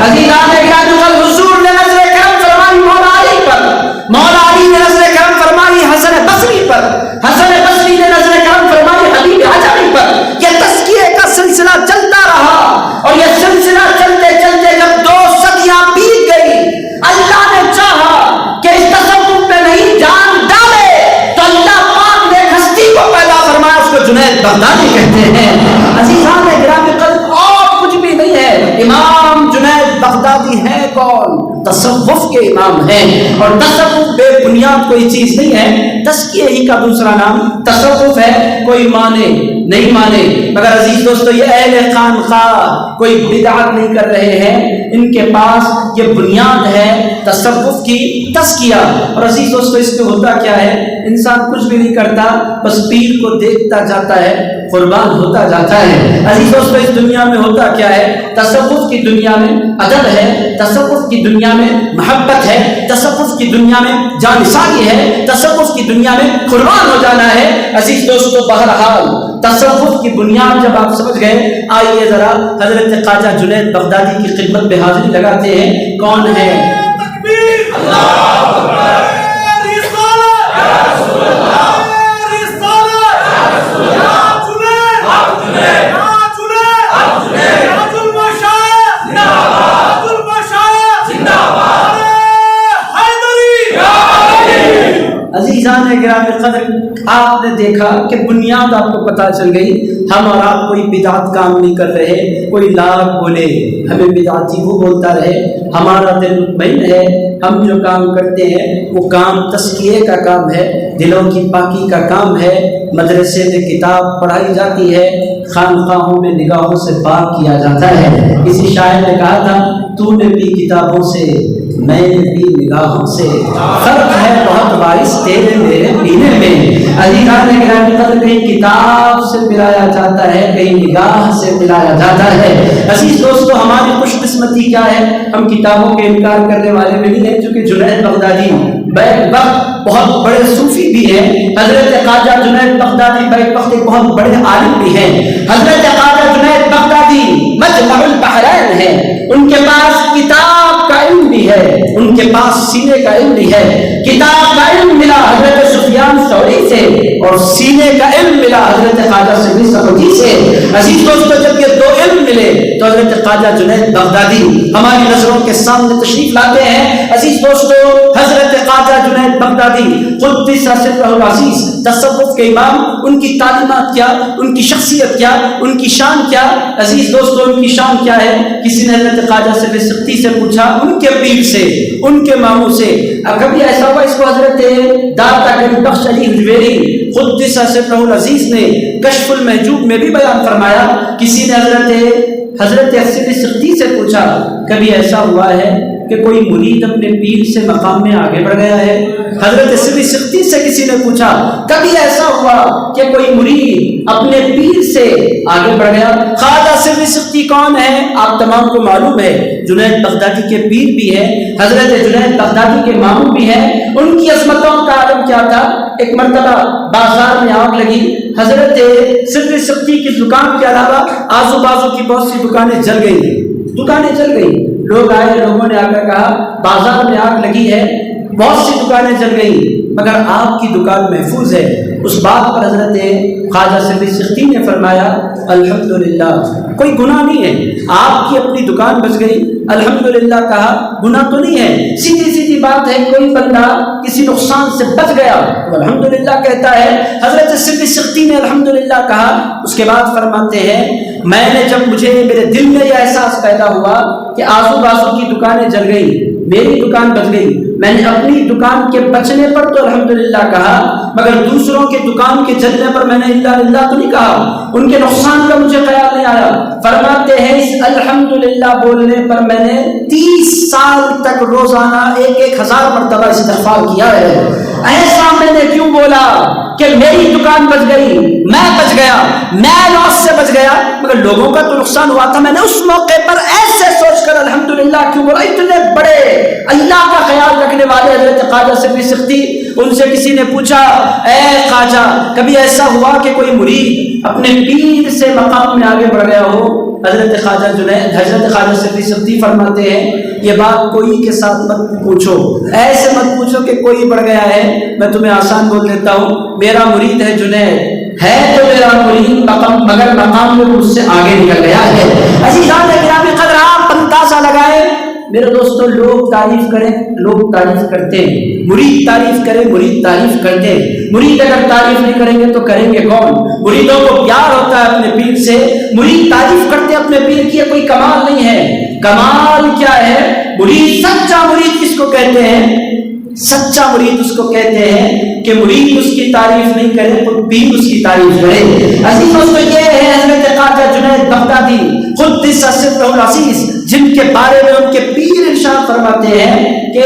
عزیزان گرامی قدر، حضور نے نظر کرم فرمائی مولا علی پر، مولا علی نے نظر کرم فرمائی حسن بصری پر، حسن بصری نے نظر کرم فرمائی حبیب حجری پر. یہ تزکیے کا سلسلہ چلتا رہا، اور یہ سلسلہ چلتے چلتے جب 2 صدیاں بیت گئی، اللہ نے چاہا کہ اس تصوف پہ نہیں جان ڈالے تو اللہ پاک نے ایک ہستی کو پیدا فرمایا، اس کو جنید بغدادی کہتے ہیں. عزیزان گرامی قدر، اور کچھ بھی نہیں ہے. امام جنید بغدادی ہے کون؟ تصوف کے امام ہیں. اور تصوف بے بنیاد کوئی چیز نہیں ہے، تزکیہ ہی کا دوسرا نام تصوف ہے. کوئی مانے نہیں مانے. مگر عزیز دوستو یہ اہل خانقاہ کوئی بدعت نہیں کر رہے ہیں, ان کے پاس یہ بنیاد ہے تصوف کی, تزکیہ. اور عزیز دوستو اس میں ہوتا کیا ہے, انسان کچھ بھی نہیں کرتا, بس پیر کو دیکھتا جاتا ہے, قربان ہوتا جاتا ہے. عزیز دوستو اس دنیا میں ہوتا کیا ہے, تصوف کی دنیا میں ادب ہے, تصوف کی دنیا میں محبت ہے, تصوف کی دنیا میں جانثاری ہے, تصوف کی دنیا میں قربان ہو جانا ہے. عزیز دوستو بہرحال تصوف کی بنیاد جب آپ سمجھ گئے, آئیے ذرا حضرت خواجہ جنید بغدادی کی خدمت پہ حاضری لگاتے ہیں. کون ہے؟ عزیزان گرامی قدر, آپ نے دیکھا کہ بنیاد آپ کو پتہ چل گئی. ہم اور آپ کوئی بدعت کام نہیں کر رہے, کوئی لاکھ بولے ہمیں بدعتی وہ بولتا رہے, ہمارا دل مطمئن ہے. ہم جو کام کرتے ہیں وہ کام تزکیے کا کام ہے, دلوں کی پاکی کا کام ہے. مدرسے میں کتاب پڑھائی جاتی ہے, خانقاہوں میں نگاہوں سے پاک کیا جاتا ہے. کسی شاعر نے کہا تھا, تو نے بھی کتابوں سے میں نے بھی نگاہوں سے, فرق ہے بہت باعث تیرے میرے پینے میں. عزیزان گرامی قدر کہیں کتاب سے ملایا جاتا ہے, کہیں نگاہ سے ملایا جاتا ہے. عزیز دوستو ہماری خوش قسمتی کیا ہے, ہم کتابوں کے انکار کرنے والے بھی نہیں ہیں, چونکہ جنید بغدادی بیک وقت بہت بڑے صوفی بھی ہیں. حضرت خواجہ جنید بغدادی بیک وقت ایک بہت بڑے عالم بھی ہیں. حضرت خواجہ جنید بغدادی مجمع البحرین ہیں, ان کے پاس کتاب کا علم بھی ہے, ان کے پاس سینے کا علم بھی ہے. کتاب کا علم ملا حضرت سفیان ثوری سے, اور سینے کا علم ملا حضرت خواجہ سبیل سمجھی سے. عزیز دوستو جب یہ دو علم ملے تو حضرت خواجہ جنید بغدادی ہماری نظروں کے سامنے تشریف لاتے ہیں. عزیز دوستو حضرت خواجہ جنید بغدادی قدس سرہ العزیز تصوف کے امام, ان کی تعلیمات کیا, ان کی شخصیت کیا, ان کی شان کیا. عزیز دوستو ان کی شان کیا ہے, کسی نے حضرت خواجہ سے سختی سے پوچھا, ان کے پیر سے, ان کے ماموں سے. کبھی ایسا ہوا اس کو حضرت داتا گنج بخش علی حجویری قدس سرہ العزیز نے کشف المحجوب میں بھی بیان فرمایا. کسی نے حضرت سے سختی سے پوچھا, کبھی ایسا ہوا ہے کہ کوئی مرید اپنے پیر سے مقام میں آگے بڑھ گیا ہے؟ حضرت سختی سے کسی نے پوچھا, کبھی ایسا ہوا کہ کوئی مرید اپنے پیر سے آگے بڑھ گیا؟ خواجہ سختی کون ہے آپ تمام کو معلوم ہے, جنید بغدادی کے پیر بھی ہے, حضرت جنید بغدادی کے ماموں بھی ہیں. ان کی عظمتوں کا عالم کیا تھا. ایک مرتبہ بازار میں آگ لگی, حضرت سختی کی دکان کے علاوہ آزو بازو کی بہت سی دکانیں جل گئی. لوگ آئے, لوگوں نے آ کر کہا بازار میں آگ لگی ہے, بہت سی دکانیں جل گئی, مگر آپ کی دکان محفوظ ہے. اس بات پر حضرت خواجہ سختی نے فرمایا, الحمدللہ کوئی گناہ نہیں ہے, آپ کی اپنی دکان بچ گئی, الحمدللہ کہا, گناہ تو نہیں ہے. سیدھی بات ہے, کوئی بندہ کسی نقصان سے بچ گیا تو الحمدللہ کہتا ہے. حضرت سختی نے الحمدللہ کہا. اس کے بعد فرماتے ہیں, میں نے جب مجھے میرے دل میں یہ احساس پیدا ہوا کہ آزو بازو کی دکانیں جل گئی, میری دکان بچ گئی, میں نے اپنی دکان کے بچنے پر تو الحمدللہ کہا, مگر دوسروں کے دکان کے جلنے پر میں نے اللہ تو نہیں کہا, ان کے نقصان کا مجھے خیال نہیں آیا. فرماتے ہیں اس الحمدللہ بولنے پر میں نے 30 سال تک روزانہ 1000 مرتبہ استغفار کیا ہے. ایسا میں نے کیوں بولا کہ میری دکان بچ گئی, میں بچ گیا, میں لاس سے بچ گیا, مگر لوگوں کا تو نقصان ہوا تھا. میں نے اس موقع پر ایسے سوچ کر الحمدللہ کیوں بولا. اتنے بڑے اللہ کا خیال رکھنے والے حضرت خواجہ سختی, ان سے کسی نے پوچھا, اے خواجہ کبھی ایسا ہوا کہ کوئی مرید اپنے پیر سے مقام میں آگے بڑھ گیا ہو؟ حضرت خواجہ سختی فرماتے ہیں, یہ بات کوئی کے ساتھ مت پوچھو, ایسے مت پوچھو کہ کوئی بڑھ گیا ہے. میں تمہیں آسان بول دیتا ہوں, میرا مرید ہے جنید, ہے تو میرا مرید مگر مقام میں مجھ سے آگے نکل گیا ہے. عزیزان گرامی قدر, آپ اندازہ لگائیں میرے دوستوں, لوگ تعریف کریں, لوگ تعریف کرتے ہیں, مرید تعریف کرے, مرید تعریف کرتے ہیں. مرید اگر تعریف نہیں کریں گے تو کریں گے کون؟ مریدوں کو پیار ہوتا ہے اپنے پیر سے, مرید تعریف کرتے ہیں اپنے پیر کی. کوئی کمال نہیں ہے. کمال کیا ہے؟ مرید, سچا مرید کس کو کہتے ہیں؟ سچا مرید اس کو کہتے ہیں کہ مرید اس کی تعریف نہیں کرے تو پیر اس کی تعریف کرے. عزیز دوستو یہ ہے حضرت خواجہ جنید بغدادی قدس سرہ العزیز جن کے بارے میں ان کے پیر ارشاد فرماتے ہیں کہ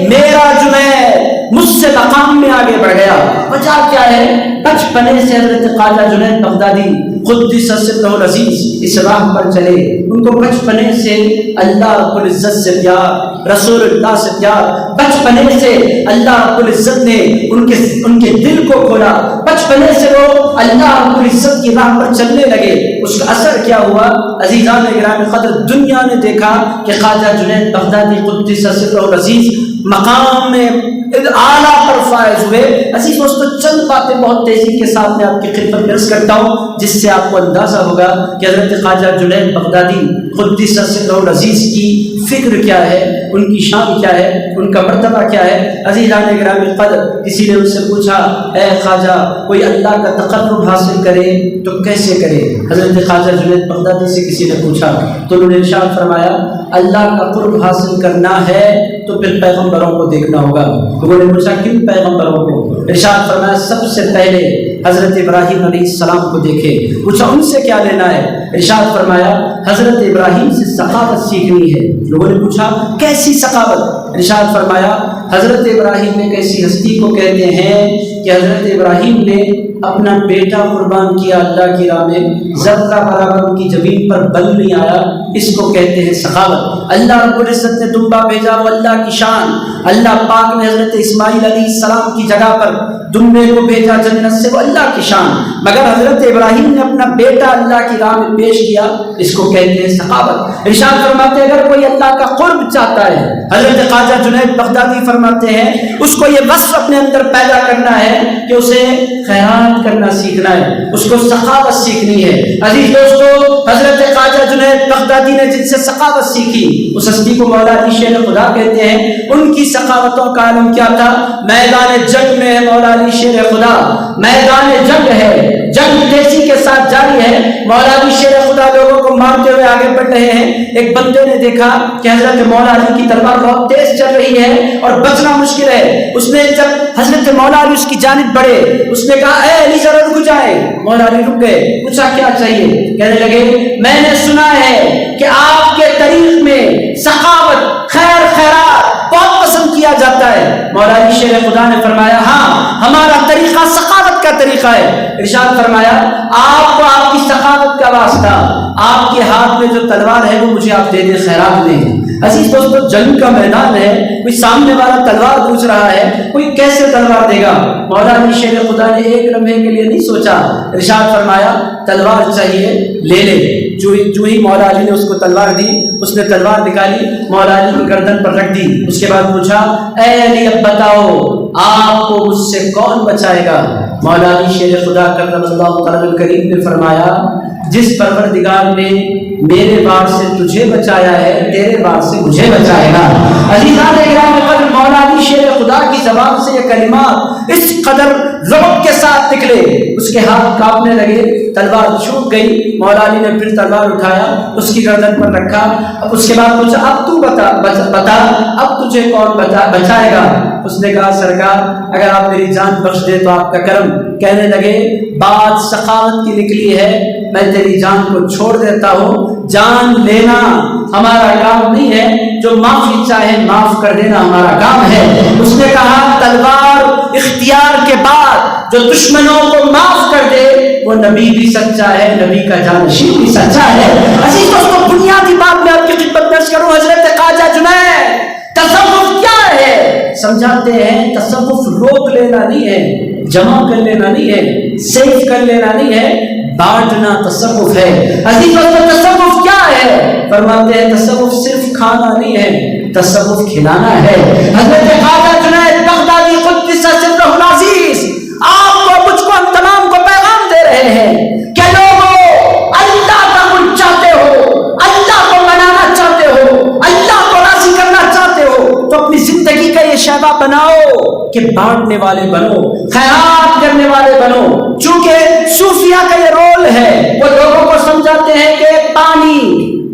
میرا جنید مجھ سے مقام میں آگے بڑھ گیا. وجہ کیا ہے؟ بچپنے سے حضرت خواجہ جنید بغدادی قدس سرہ العزیز اس راہ پر چلے. ان کو بچپنے سے اللہ رب العزت سے پیار، رسول اللہ سے پیار، بچپنے سے اللہ رب العزت نے ان کے دل کو کھولا. بچپنے سے وہ اللہ رب العزت کی راہ پر چلنے لگے. اس کا اثر کیا ہوا؟ عزیزان گرامی قدر، دنیا نے دیکھا کہ خواجہ جنید بغدادی قدس سرہ العزیز مقام میں اعلیٰ پر فائز ہوئے. عزیز دوستو چند باتیں بہت تیزی کے ساتھ میں آپ کی خدمت میں عرض کرتا ہوں جس سے آپ کو اندازہ ہوگا کہ حضرت خواجہ جنید بغدادی قدس سرہ العزیز کی فکر کیا ہے، ان کی شان کیا ہے، ان کا مرتبہ کیا ہے. عزیزان گرامی قدر، کسی نے ان سے پوچھا اے خواجہ کوئی اللہ کا تقرب حاصل کرے تو کیسے کرے؟ حضرت خواجہ جنید بغدادی سے کسی نے پوچھا تو انہوں نے ارشاد فرمایا اللہ کا قرب حاصل کرنا ہے تو پھر پیغمبروں کو دیکھنا ہوگا. انہوں نے پوچھا کن پیغمبروں کو؟ ارشاد فرمایا سب سے پہلے حضرت ابراہیم علیہ السلام کو دیکھے. پوچھا ان سے کیا لینا ہے؟ ارشاد فرمایا حضرت ابراہیم سے سخاوت سیکھنی ہے. لوگوں نے پوچھا کیسی سخاوت؟ ارشاد فرمایا حضرت ابراہیم ایک ایسی ہستی کو کہتے ہیں کہ حضرت ابراہیم نے اپنا بیٹا قربان کیا اللہ کی راہ میں، ذرہ برابر ان کی زمین پر بل نہیں آیا. اس کو کہتے ہیں سخاوت. اللہ رب العزت نے دمبا بھیجا، وہ اللہ کی شان. اللہ پاک نے حضرت اسماعیل علیہ السلام کی جگہ پر دمبے کو بھیجا جنت سے، وہ اللہ کی شان. مگر حضرت ابراہیم نے اپنا بیٹا اللہ کی راہ میں پیش کیا، اس کو کہتے ہیں سخاوت. ارشاد فرماتے ہیں اگر کوئی اللہ کا قرب چاہتا ہے، حضرت خواجہ جنید بغدادی فرماتے ہیں اس کو یہ وصف اپنے اندر پیدا کرنا ہے کہ اسے خیرات کرنا سیکھنا ہے، اس کو سخاوت سیکھنی ہے. عزیز دوستو حضرت خواجہ جنید بغدادی نے جن سے سخاوت سیکھی اس ہستی کو مولا علی شیر خدا کہتے ہیں. ان کی سخاوتوں کا عالم کیا تھا؟ میدان جنگ میں ہے مولا علی شیر خدا، میدان جنگ ہے، جنگ تیزی کے ساتھ جاری ہے. مولا علی شیر خدا لوگوں کو مارتے ہوئے آگے بڑھ رہے ہیں. ایک بندے نے دیکھا کہ حضرت مولا علی کی تلوار بہت تیز چل رہی ہے اور بچنا مشکل ہے. اس نے جب حضرت مولا علی اس کی جانب بڑھے اس نے کہا اے علی ذرا رک جائے. مولا علی رک گئے. پوچھا کیا چاہیے؟ کہنے لگے میں نے سنا ہے کہ آپ کے طریق میں سخاوت، خیر خیرات بہت پسند کیا جاتا ہے. مولا علی شیر خدا نے فرمایا ہاں ہمارا طریقہ سخاوت کا طریقہ ہے. ارشاد فرمایا آپ کو آپ کی سخاوت کا واسطہ، آپ کے ہاتھ میں جو تلوار ہے وہ مجھے آپ دے دیں، خیرات دیں. عزیز دوستو جنگ کا میدان ہے، کوئی سامنے والا تلوار پوچھ رہا ہے، کوئی کیسے تلوار دے گا؟ مولا علی شیر خدا نے ایک لمحے کے لیے نہیں سوچا. ارشاد فرمایا تلوار چاہیے لے لے. جو ہی مولا علی نے اس کو تلوار دی اس نے تلوار نکالی، مولا علی کی گردن پر رکھ دی. اس کے بعد پوچھا اے علی اب بتاؤ آپ کو مجھ سے کون بچائے گا؟ مولا علی شیر خدا کرم اللہ تعالی کریم نے فرمایا جس پروردگار نے میرے بار سے تجھے بچایا ہے تیرے بار سے مجھے بچائے گا. عزیزان گرامی قدر مولا علی شیر خدا کی زبان سے یہ کلمات اس قدر ذوق کے ساتھ نکلے اس کے ہاتھ کانپنے لگے، تلوار چھوٹ گئی. مولا علی نے پھر تلوار اٹھایا، اس کی گردن پر رکھا. اب اس کے بعد پوچھا اب تو بتا اب تجھے کون بچائے گا؟ اس نے کہا سرکار اگر آپ میری جان بخش دے تو آپ کا کرم. کہنے لگے بات سخاوت کی نکلی ہے، میں تیری جان کو چھوڑ دیتا ہوں. جان لینا ہمارا کام نہیں ہے، جو معافی چاہے معاف کر دینا ہمارا کام ہے. اس نے کہا تلوار اختیار کے بعد جو دشمنوں کو معاف کر دے وہ نبی بھی سچا ہے، نبی کا جانشین بھی سچا ہے. عزیز دوستو بنیادی بات میں آپ کی خدمت پیش کروں. حضرت خواجہ جنید تصوف کیا ہے سمجھاتے ہیں. تصوف روک لینا نہیں ہے، جمع کر لینا نہیں ہے، سیف کر لینا نہیں ہے، بانٹنا تصوف ہے. عزیز دوستو تصوف کیا ہے؟ فرماتے ہیں تصوف صرف کھانا نہیں ہے، تصوف کھلانا ہے. حضرت خواجہ جنید بغدادی قدس سرہ العزیز آپ کو مجھ کو ہم تمام کو پیغام دے رہے ہیں کہ لوگوں اللہ کا ملک چاہتے ہو، اللہ کو منانا چاہتے ہو، اللہ کو راضی کرنا چاہتے ہو تو اپنی زندگی کا یہ شیوا بناؤ کہ بانٹنے والے بنو، خیرات کرنے والے بنو. چونکہ صوفیہ کا یہ رول ہے، وہ لوگوں کو سمجھاتے ہیں کہ پانی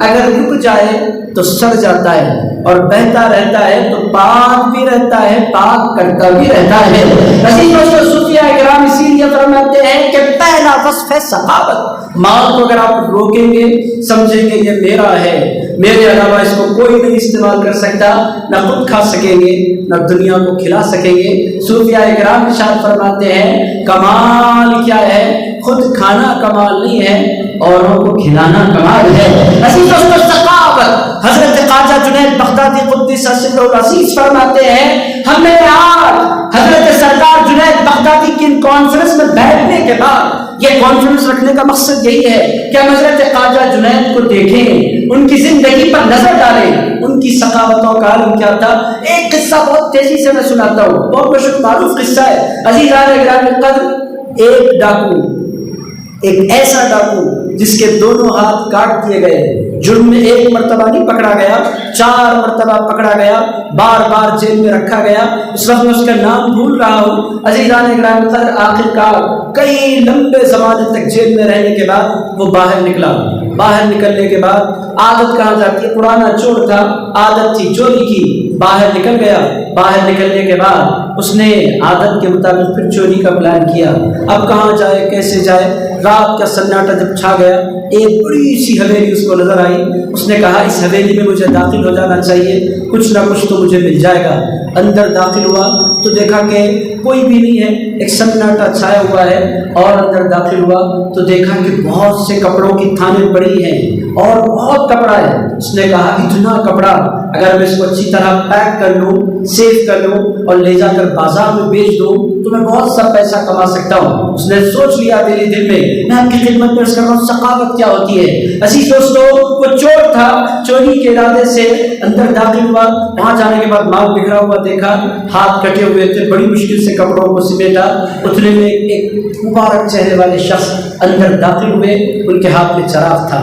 اگر رک جائے تو سڑ جاتا ہے، اور بہتا رہتا ہے تو پاک بھی رہتا ہے، پاک کرتا بھی رہتا ہے۔ عزیز دوستو، صوفیاء کرام اسی لیے فرماتے ہیں کہ پہلا وصف ہے سخاوت۔ مال کو اگر آپ روکیں گے، سمجھیں گے یہ میرا ہے، میرے علاوہ اس کو کوئی نہیں استعمال کر سکتا، نہ خود کھا سکیں گے نہ دنیا کو کھلا سکیں گے۔ صوفیاء کرام ارشاد فرماتے ہیں کمال کیا ہے؟ خود کھانا کمال نہیں ہے، اوروں کو کھلانا کمال ہے۔ عزیز دوستو، سخاوت۔ حضرت خواجہ جنید بغدادی قدس سرہ العزیز فرماتے ہیں ہم نے آج حضرت سرکار جنید بغدادی کی کانفرنس میں بیٹھنے کے بعد، یہ کانفرنس رکھنے کا مقصد یہی ہے کہ ہم حضرت خواجہ جنید کو دیکھیں، ان کی زندگی پر نظر ڈالیں، ان کی سخاوتوں کا عالم کیا تھا۔ ایک قصہ بہت تیزی سے میں سناتا ہوں، بہت مشہور معروف قصہ ہے۔ عزیزان گرامی قدر، ایک ڈاکو، ایک ایسا ڈاکو جس کے دونوں ہاتھ کاٹ دیے گئے، جرم میں ایک مرتبہ نہیں پکڑا گیا، 4 مرتبہ پکڑا گیا، بار بار جیل میں رکھا گیا۔ اس وقت میں اس کا نام بھول رہا ہوں۔ عزیزان گرامی قدر، آخرکار کئی لمبے زمانے تک جیل میں رہنے کے بعد وہ باہر نکلا۔ باہر نکلنے کے بعد عادت کہاں جاتی ہے، پرانا چور تھا، عادت تھی چوری کی، باہر نکل گیا۔ باہر نکلنے کے بعد اس نے عادت کے مطابق پھر چوری کا پلان کیا۔ اب کہاں جائے، کیسے جائے؟ رات کا سناٹا جب چھا گیا، ایک بڑی سی حویلی اس کو نظر آئی۔ اس نے کہا اس حویلی میں مجھے داخل ہو جانا چاہیے، کچھ نہ کچھ تو مجھے مل جائے گا۔ اندر داخل ہوا تو دیکھا کہ کوئی بھی نہیں ہے، ایک سناٹا چھایا ہوا ہے۔ اور اندر داخل ہوا تو دیکھا کہ بہت سے کپڑوں کی تھانے پڑی ہیں اور بہت کپڑا ہے۔ اس نے کہا اتنا کپڑا اگر میں اس کو اچھی طرح پیک کر لوں، سیو کر لوں اور لے جا کر بازار میں بیچ دوں تو میں بہت سا پیسہ کما سکتا ہوں۔ اس نے سوچ لیا دل میں، میں آپ کی خدمت میں عرض کر رہا ہوں سخاوت کیا ہوتی ہے۔ عزیز دوستو، وہ چور تھا، چوری کے ارادے سے اندر داخل ہوا۔ وہاں جانے کے بعد مال بکھرا ہوا دیکھا، ہاتھ کٹے ہوئے تھے، بڑی مشکل سے کپڑوں کو سمیٹا۔ اتنے میں ایک مبارک چہرے والے شخص اندر داخل ہوئے، ان کے ہاتھ میں چراغ تھا۔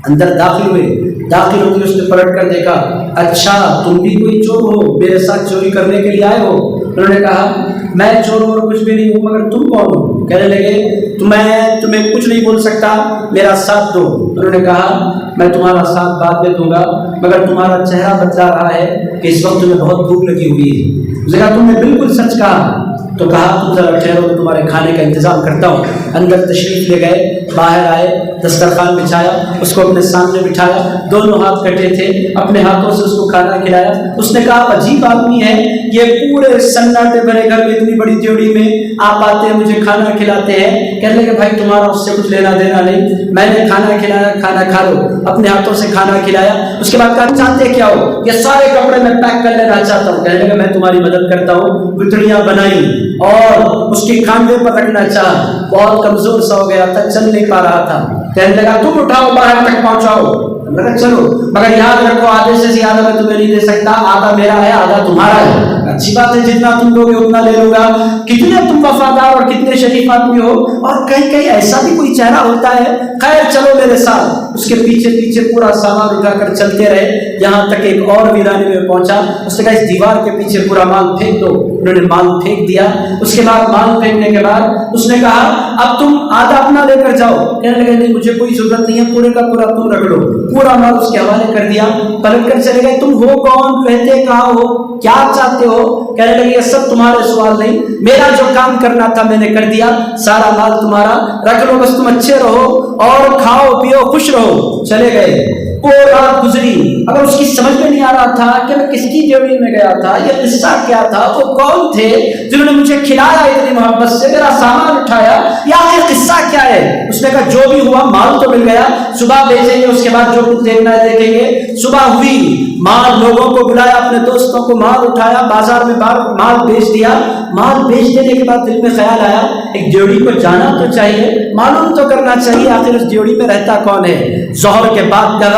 اندر داخل ہوئے، داخل ہوتے اس نے پلٹ کر دیکھا، اچھا تم بھی کوئی چور ہو، میرے ساتھ چوری کرنے کے لیے آئے ہو؟ انہوں نے کہا میں چور اور کچھ بھی نہیں ہوں، مگر تم کون ہو؟ کہنے لگے تو میں تمہیں کچھ نہیں بول سکتا، میرا ساتھ دو۔ انہوں نے کہا میں تمہارا ساتھ بعد میں دوں گا، مگر تمہارا چہرہ بتلا رہا ہے کہ اس وقت تمہیں بہت بھوک لگی ہوئی ہے۔ اس نے کہا تم نے بالکل سچ کہا۔ تو کہا تم ذرا ٹھہرو، میں تمہارے کھانے کا انتظام کرتا ہوں۔ اندر تشریف لے گئے، باہر آئے، دسترخوان بچھایا، اس کو اپنے سامنے بٹھایا، دونوں ہاتھ کٹے تھے، اپنے ہاتھوں سے اس کو کھانا کھلایا۔ اس نے کہا عجیب آدمی ہے یہ، پورے سناٹے بھرے گھر میں اتنی بڑی ڈیوڑی میں آپ آتے ہیں، مجھے کھانا کھلاتے ہیں۔ کہنے لگے بھائی تمہارا اس سے کچھ لینا دینا نہیں، میں نے کھانا کھلایا، کھانا کھا لو۔ اپنے ہاتھوں سے کھانا کھلایا۔ اس کے بعد کہا چاہتے کیا ہو؟ یہ سارے کپڑے میں پیک کر لینا چاہتا ہوں۔ کہنے لگے میں تمہاری مدد کرتا ہوں۔ گٹھڑیاں بنائی اور اس کی کاندھے پر رکھنا چاہا، بہت کمزور سا ہو گیا تھا، چل نہیں پا رہا تھا۔ کہنے لگا تم اٹھاؤ، باہر تک پہنچاؤ۔ لگا چلو، مگر یاد رکھو آدھے سے زیادہ میں تمہیں نہیں دے سکتا، آدھا میرا ہے آدھا تمہارا ہے۔ اچھی بات ہے، جتنا تم لوگے اتنا لے لوں گا۔ کتنے تم وفادار اور کتنے شریف آدمی ہو، اور کہیں کہیں ایسا بھی کوئی چہرہ ہوتا ہے۔ خیر چلو میرے ساتھ۔ اس کے پیچھے پیچھے پورا سامان اٹھا کر چلتے رہے، یہاں تک ایک اور ویرانے میں پہنچا۔ اس نے کہا اس دیوار کے پیچھے پورا مال پھینک دو۔ انہوں نے مال پھینک دیا۔ اس کے بعد مال پھینکنے کے بعد اس نے کہا اب تم آدھا اپنا لے کر جاؤ۔ کہنے لگے نہیں مجھے کوئی ضرورت نہیں ہے، پورے کا پورا تم رکھ لو۔ پورا مال اس کے حوالے کر دیا، پلٹ کر چلے گئے۔ تم ہو کون، رہتے کہاں ہو، کیا چاہتے ہو؟ کہنے لگے یہ سب تمہارے سوال نہیں، میرا جو کام کرنا تھا میں نے کر دیا، سارا مال تمہارا، رکھ لو، بس تم اچھے رہو اور کھاؤ پیو خوش رہو۔ چلے گئے۔ وہ رات گزری، اگر اس کی سمجھ میں نہیں آ رہا تھا کہ میں کس کی ڈیوڑی میں گیا تھا، یہ قصہ کیا تھا، وہ کون تھے جنہوں نے مجھے کھلایا اتنی محبت سے، میرا سامان اٹھایا، یا یہ قصہ کیا ہے؟ اس نے کہا جو بھی ہوا مال تو مل گیا، صبح بیچیں گے، اس کے بعد جو کچھ دیکھنا ہے دیکھیں گے۔ صبح ہوئی، مال لوگوں کو بلایا، اپنے دوستوں کو مال اٹھایا، بازار میں مال بیچ دیا۔ مال بیچ دینے کے بعد دل میں خیال آیا ایک ڈیوڑی کو جانا تو چاہیے، معلوم تو کرنا چاہیے آخر اس ڈیوڑی میں رہتا کون ہے۔ ظہر کے بعد کا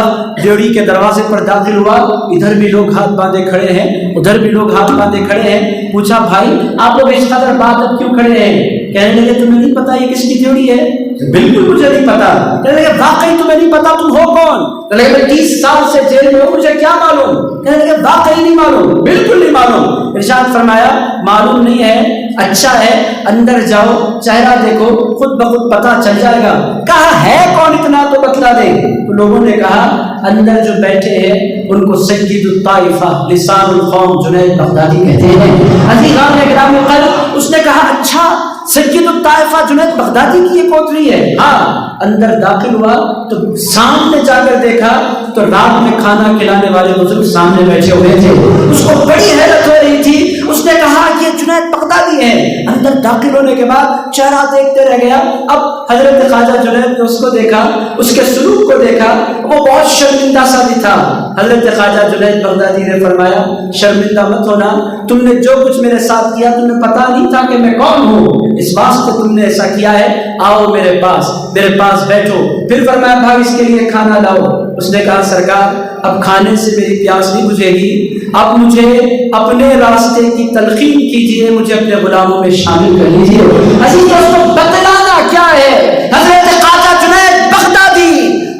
ڈیوڑی کے دروازے پر داخل ہوا، ادھر بھی لوگ ہاتھ باندھے کھڑے ہیں، ادھر بھی لوگ ہاتھ باندھے کھڑے ہیں۔ پوچھا بھائی آپ لوگ اس قدر بات کیوں کھڑے ہیں؟ کہنے لگے تمہیں نہیں پتا یہ کس کی ڈیوڑی ہے؟ بالکل مجھے نہیں پتا۔ کہنے لگے واقعی تمہیں نہیں پتا، تم ہو کون؟ کہنے لگے میں 30 سال سے جیل میں ہوں، مجھے کیا معلوم؟ کہنے لگے واقعی نہیں معلوم، بالکل نہیں معلوم۔ ارشاد فرمایا معلوم نہیں ہے، اچھا ہے اندر جاؤ، چہرہ دیکھو، خود بخود پتہ چل جائے گا۔ کہا ہے کون اتنا تو بتلا دے. تو لوگوں نے کہا اندر جو بیٹھے ہیں ان کو سید الطائفہ لسان القوم جنید بغدادی کہتے ہیں. عزیزان اکرام القدر اس نے کہا اچھا سید الطائفہ جنید بغدادی کی یہ کوٹری ہے. ہاں. اندر داخل ہوا تو سامنے جا کر دیکھا تو رات میں کھانا کھلانے والے بزرگ سامنے بیٹھے ہوئے تھے. اس کو بڑی حیرت ہو رہی تھی. اس نے کہا یہ جنید بغدادی ہے. اندر داخل ہونے کے بعد چہرہ دیکھتے رہ گیا. اب حضرت خواجہ جنید نے اس کو دیکھا, اس کے سلوک کو دیکھا, وہ بہت شرمندہ سا بھی تھا. حضرت خواجہ جنید بغدادی نے فرمایا شرمندہ مت ہونا, تم نے جو کچھ میرے ساتھ کیا تمہیں پتا نہیں تھا کہ میں کون ہوں, اس واسطے تم نے ایسا کیا ہے. آؤ میرے پاس بیٹھو. پھر فرمایا بھائی اس کے لیے کھانا لاؤ. اس نے کہا سرکار اب کھانے سے میری پیاس نہیں بجھے گی, اب مجھے اپنے راستے کی تلقین کیجیے, مجھے اپنے غلاموں میں شامل کر لیجیے. عزیزوں اس کو بتلانا کیا ہے. حضرت خواجہ جنید بغدادی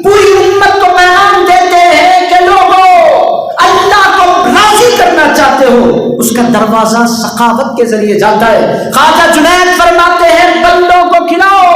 پوری امت کو پیغام دیتے ہیں کہ لوگوں اللہ کو راضی کرنا چاہتے ہو اس کا دروازہ سخاوت کے ذریعے جاتا ہے. خواجہ جنید فرماتے ہیں بندوں کو کھلاؤ,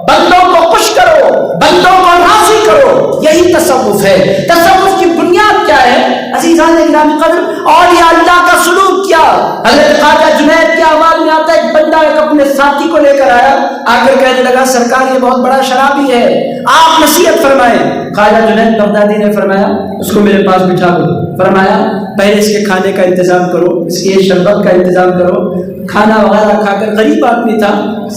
بندوں کو خوش کرو, بندوں کو راضی کرو. یہی تصوف ہے. تصوف کی بنیاد کیا ہے عزیزان گرامی قدر؟ اولیاء اللہ کا سلوک کیا. حضرت خواجہ جنید کی آواز میں آتا ہے ایک بندہ ایک اپنے ساتھی کو لے کر آیا, آ کر کہنے لگا سرکار یہ بہت بڑا شرابی ہے, آپ نصیحت فرمائیں. خواجہ جنید بغدادی نے فرمایا اس کو میرے پاس بٹھا دو. فرمایا پہلے اس کے کھانے کا انتظام کرو, اس کے شربت کا انتظام کرو. کھانا وغیرہ کھا کر غریب آدمی تھا,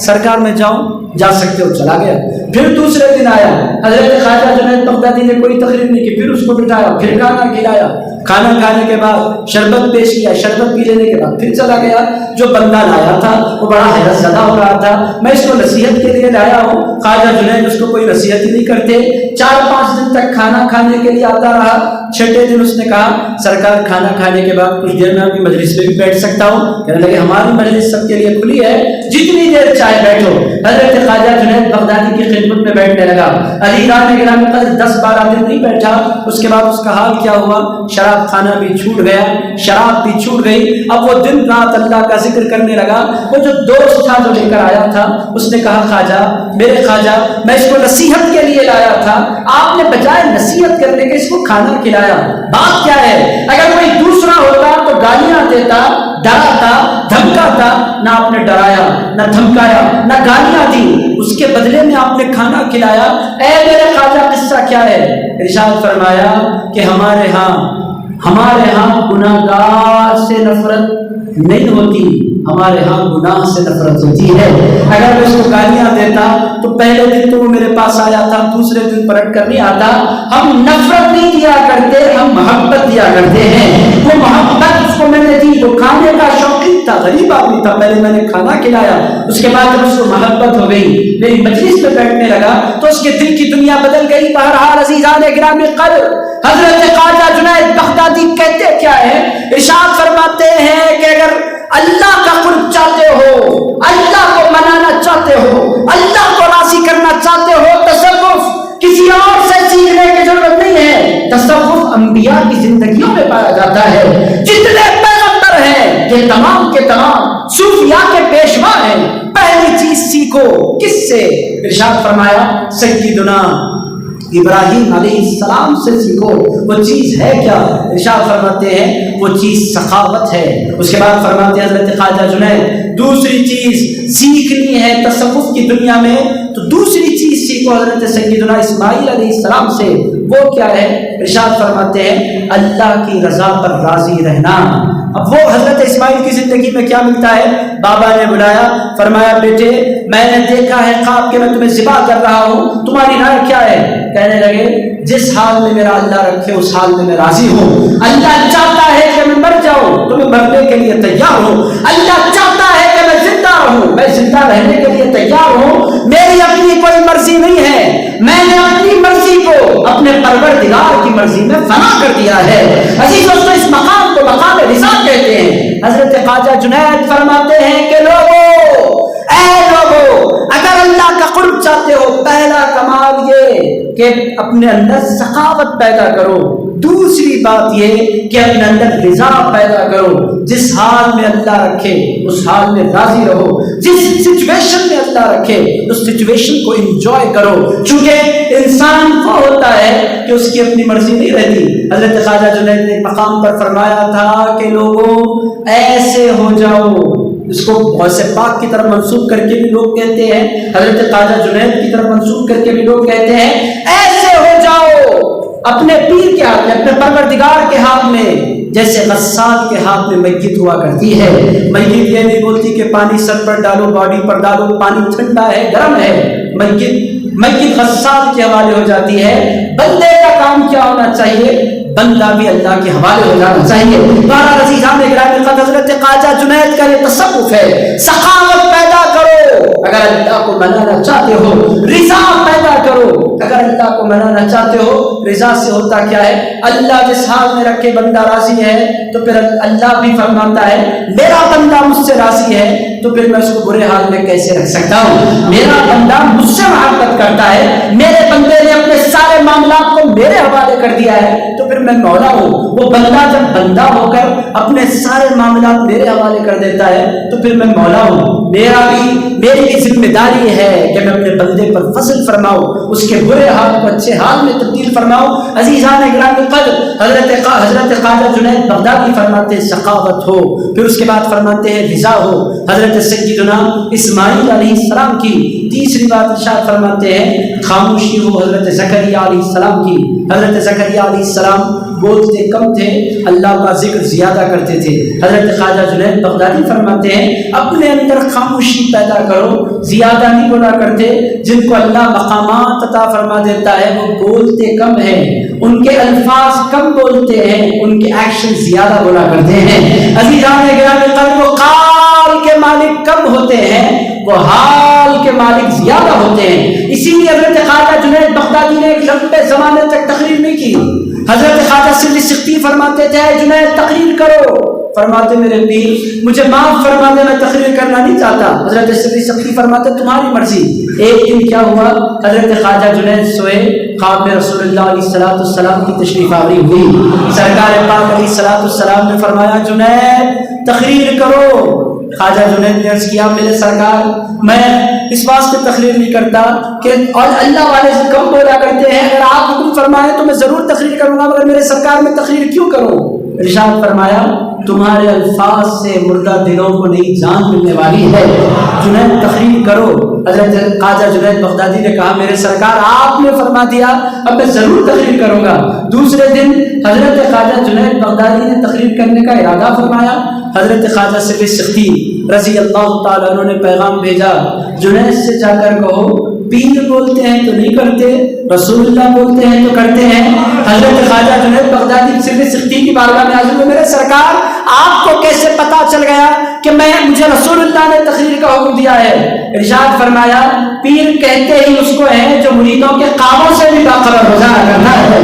سرکار میں جاؤں جا سکتے ہو, چلا گیا. پھر دوسرے دن آیا, حضرت خواجہ جنید بغدادی نے کوئی تقریر نہیں کی, پھر اس کو بٹھایا, پھر کھانا کھلایا. کھانا کھانے کے بعد شربت پیش کیا, شربت پی لینے کے بعد پھر چلا گیا. جو بندہ لایا تھا وہ بڑا حیرت زدہ ہو رہا تھا, میں اس کو نصیحت کے لیے لایا ہوں. خواجہ جنید اس کو کوئی نصیحت ہی نہیں کرتے. 4-5 دن تک کھانا کھانے کے لیے آتا رہا. 6ٹھے دن اس نے کہا سرکار کھانا کھانے کے بعد کچھ دیر میں آپ کی مجلس میں بھی بیٹھ سکتا ہوں؟ کہنے لگے ہماری مجلس سب کے لیے کھلی ہے, جتنی دیر چاہے بیٹھو. حضرت خواجہ جنید بغدادی کی خدمت میں بیٹھنے لگا. عزیزان گرامی قدر 10-12 دن نہیں بیٹھا. اس کے بعد اس کا حال کیا ہوا, شراب کھانا بھی چھوٹ گیا, شراب بھی چھوٹ گئی. اب وہ دن رات اللہ کا ذکر کرنے لگا. وہ جو دوست تھا جو لے کر آیا تھا اس نے کہا خواجہ میرے خواجہ میں اس کو نصیحت کے لیے لایا تھا, آپ نے بجائے نصیحت کرنے کے اس کو کھانا کھلایا, بات کیا ہے؟ اگر کوئی دوسرا ہوتا تو گالیاں دیتا, ڈراتا, دھمکاتا. نہ آپ نے ڈرایا, نہ دھمکایا, نہ گالیاں دی, اس کے بدلے میں آپ نے کھانا کھلایا. اے میرے خواجہ قصہ کیا ہے؟ ارشاد فرمایا کہ ہمارے ہاں گناہگار سے نفرت نہیں ہوتی, ہمارے ہاں گناہ سے نفرت ہوتی ہے. اگر میں اس کو گالیاں دیتا تو پہلے دن تو وہ میرے پاس آیا تھا, دوسرے دن پلٹ کر نہیں آتا. ہم نفرت نہیں دیا کرتے, ہم محبت دیا کرتے ہیں. وہ محبت اس کو میں نے دی. وہ کھانے کا شوقین تھا, غریب آدمی تھا, پہلے میں نے کھانا کھلایا, اس کے بعد جب اس کو محبت ہو گئی, میری مجلس میں بیٹھنے لگا تو اس کے دل کی دنیا بدل گئی. بہرحال عزیزان گرامی قدر حضرت خواجہ جنید بغدادی کہتے کیا ہے؟ ارشاد فرماتے ہیں کہ اگر اللہ کا قرب چاہتے ہو, اللہ کو منانا چاہتے ہو, اللہ کو راضی کرنا چاہتے ہو, تصوف کسی اور سے سیکھنے کی ضرورت نہیں ہے. تصوف انبیاء کی زندگیوں میں پایا جاتا ہے. جتنے پیغمبر ہیں یہ تمام کے تمام صوفیاء کے پیشوا ہیں. پہلی چیز سیکھو کس سے؟ ارشاد فرمایا سیدنا ابراہیم علیہ السلام سے سیکھو. وہ چیز ہے کیا؟ ارشاد فرماتے ہیں وہ چیز سخاوت ہے. اس کے بعد فرماتے ہیں حضرت خواجہ جنید دوسری چیز سیکھنی ہے تصوف کی دنیا میں تو دوسری چیز سیکھو حضرت سیدنا اسماعیل علیہ السلام سے. وہ کیا ہے؟ ارشاد فرماتے ہیں اللہ کی رضا پر راضی رہنا. اب وہ حضرت اسماعیل کی زندگی میں کیا ملتا ہے؟ بابا نے بلایا, فرمایا بیٹے میں نے دیکھا ہے خواب کہ میں تمہیں ذبح کر رہا ہوں, تمہاری رائے کیا ہے؟ کہنے لگے جس حال میں میرا اللہ رکھے اس حال میں میں راضی ہوں. اللہ چاہتا ہے کہ میں مر جاؤں تو میں مرنے کے لیے تیار ہوں. اللہ چاہتا ہے کہ میں زندہ رہوں, میں زندہ رہنے کے لیے تیار ہوں. میری اپنی کوئی مرضی نہیں ہے, میں نے اپنی مرضی کو اپنے پروردگار کی مرضی میں فنا کر دیا ہے. عزیزوں اس مقام کو مقام رضا کہتے ہیں. حضرت خواجہ جنید فرماتے ہیں کہ لوگوں, اے لوگوں, اگر اللہ کا قرب چاہتے ہو پہلا کمال یہ کہ اپنے اندر سخاوت پیدا کرو، دوسری بات یہ کہ اپنے اندر رضا پیدا کرو، جس حال میں اللہ رکھے اس حال میں راضی رہو، جس سچویشن میں اللہ رکھے اس سچویشن کو انجوائے کرو، چونکہ انسان وہ ہوتا ہے کہ اس کی اپنی مرضی نہیں رہتی۔ حضرت خواجہ جنید نے ایک مقام پر فرمایا تھا کہ لوگوں ایسے ہو جاؤ، اس کو غوث پاک کی طرف منسوب کر کے بھی لوگ کہتے ہیں، حضرت خواجہ جنید کی طرف منسوب کر کے بھی لوگ کہتے ہیں، ایسے ہو جاؤ اپنے پیر کے ہاتھ میں، اپنے پروردگار کے ہاتھ میں، جیسے غسال کے ہاتھ میں میت ہوا کرتی ہے۔ میت یہ نہیں بولتی کہ پانی سر پر ڈالو، باڈی پر ڈالو، پانی ٹھنڈا ہے گرم ہے، میت غسال کے حوالے ہو جاتی ہے۔ بندے کا کام کیا ہونا چاہیے؟ بندہ بھی اللہ کے حوالے ہو جانا چاہیے۔ بہرحال عزیزان گرامی قدر، حضرت خواجہ جنید کا یہ تصوف ہے، سخاوت پیدا کرو اگر اللہ کو منانا چاہتے ہو، رضا پیدا کرو اگر اللہ کو منانا چاہتے ہو۔ رضا سے ہوتا کیا ہے؟ اللہ جس حال میں رکھے بندہ راضی ہے تو پھر اللہ بھی فرماتا ہے میرا بندہ مجھ سے راضی ہے تو پھر میں اس کو برے حال میں کیسے رکھ سکتا ہوں؟ میرا بندہ مجھ سے محبت کرتا ہے، میرے بندے نے اپنے سارے معاملات کو میرے حوالے کر دیا ہے تو پھر میں مولا ہوں۔ وہ بندہ جب بندہ ہو کر اپنے سارے معاملات میرے حوالے کر دیتا ہے تو پھر میں مولا ہوں۔ میری بھی ذمہ داری ہے کہ میں اپنے بندے پر فضل فرماؤں، اس کے برے حال کو اچھے حال میں تبدیل فرماؤں۔ عزیزان گرامی قدر، حضرت خواجہ جنید بغدادی فرماتے ہیں سخاوت ہو، پھر اس کے بعد فرماتے ہیں رضا ہو۔ حضرت سیدنا اسماعیل علیہ السلام کی تیسری بات ارشاد فرماتے ہیں خاموشی ہو۔ حضرت زکریا علیہ السلام کی، حضرت زکریا علیہ السلام بولتے کم تھے، اللہ کا ذکر زیادہ کرتے تھے۔ حضرت خواجہ جنید بغدادی فرماتے ہیں اپنے اندر خاموشی پیدا کرو، زیادہ نہیں بولا کرتے۔ جن کو اللہ مقامات عطا فرما دیتا ہے وہ بولتے کم ہیں، ان کے الفاظ کم بولتے ہیں، ان کے ایکشن زیادہ بولا کرتے ہیں۔ عزیزان گرامی قدر، وہ قال کے مالک کم ہوتے ہیں، وہ حال کے مالک زیادہ ہوتے ہیں۔ اسی لیے حضرت خواجہ جنید بغدادی نے ایک لمبے زمانے تک تقریر نہیں کی۔ حضرت خواجہ سری سختی فرماتے تھے اے جنید تقریر کرو، فرماتے میرے پیر مجھے معاف فرما دے، میں تقریر کرنا نہیں چاہتا۔ حضرت سری سختی فرماتے تمہاری مرضی۔ ایک دن کیا ہوا، حضرت خواجہ جنید سوئے، خواب میں رسول اللہ علیہ السلام کی تشریف آوری ہوئی۔ سرکار پاک علیہ السلام نے فرمایا جنید تقریر کرو۔ خواجہ جنید نے عرض کیا میرے سرکار میں اس واسطے تقریر نہیں کرتا کہ اور اللہ والے سے کم بولا کرتے ہیں، اگر آپ حکم فرمائیں تو میں ضرور تقریر کروں گا، مگر میرے سرکار میں تقریر کیوں کروں؟ ارشاد فرمایا تمہارے الفاظ سے مردہ دلوں کو نئی جان ملنے والی ہے، جنید تقریر کرو۔ حضرت خواجہ جنید بغدادی نے کہا میرے سرکار آپ نے فرما دیا، اب میں ضرور تقریر کروں گا۔ دوسرے دن حضرت خواجہ جنید بغدادی نے تقریر کرنے کا ارادہ فرمایا۔ حضرت خواجہ سری سختی رضی اللہ تعالیٰ عنہ نے پیغام بھیجا جنید سے جا کر کہو پیر بولتے ہیں تو نہیں کرتے، رسول اللہ بولتے ہیں تو کرتے ہیں۔ حضرت خواجہ جنید بغدادی سری سختی کی بارگاہ میں حاضر ہوئے، میرے سرکار آپ کو کیسے پتا چل گیا کہ مجھے رسول اللہ نے تقریر کا حکم دیا ہے؟ ارشاد فرمایا پیر کہتے ہی اس کو ہے جو مریدوں کے کاموں سے بھی باخبر ہو جانا کرنا ہے۔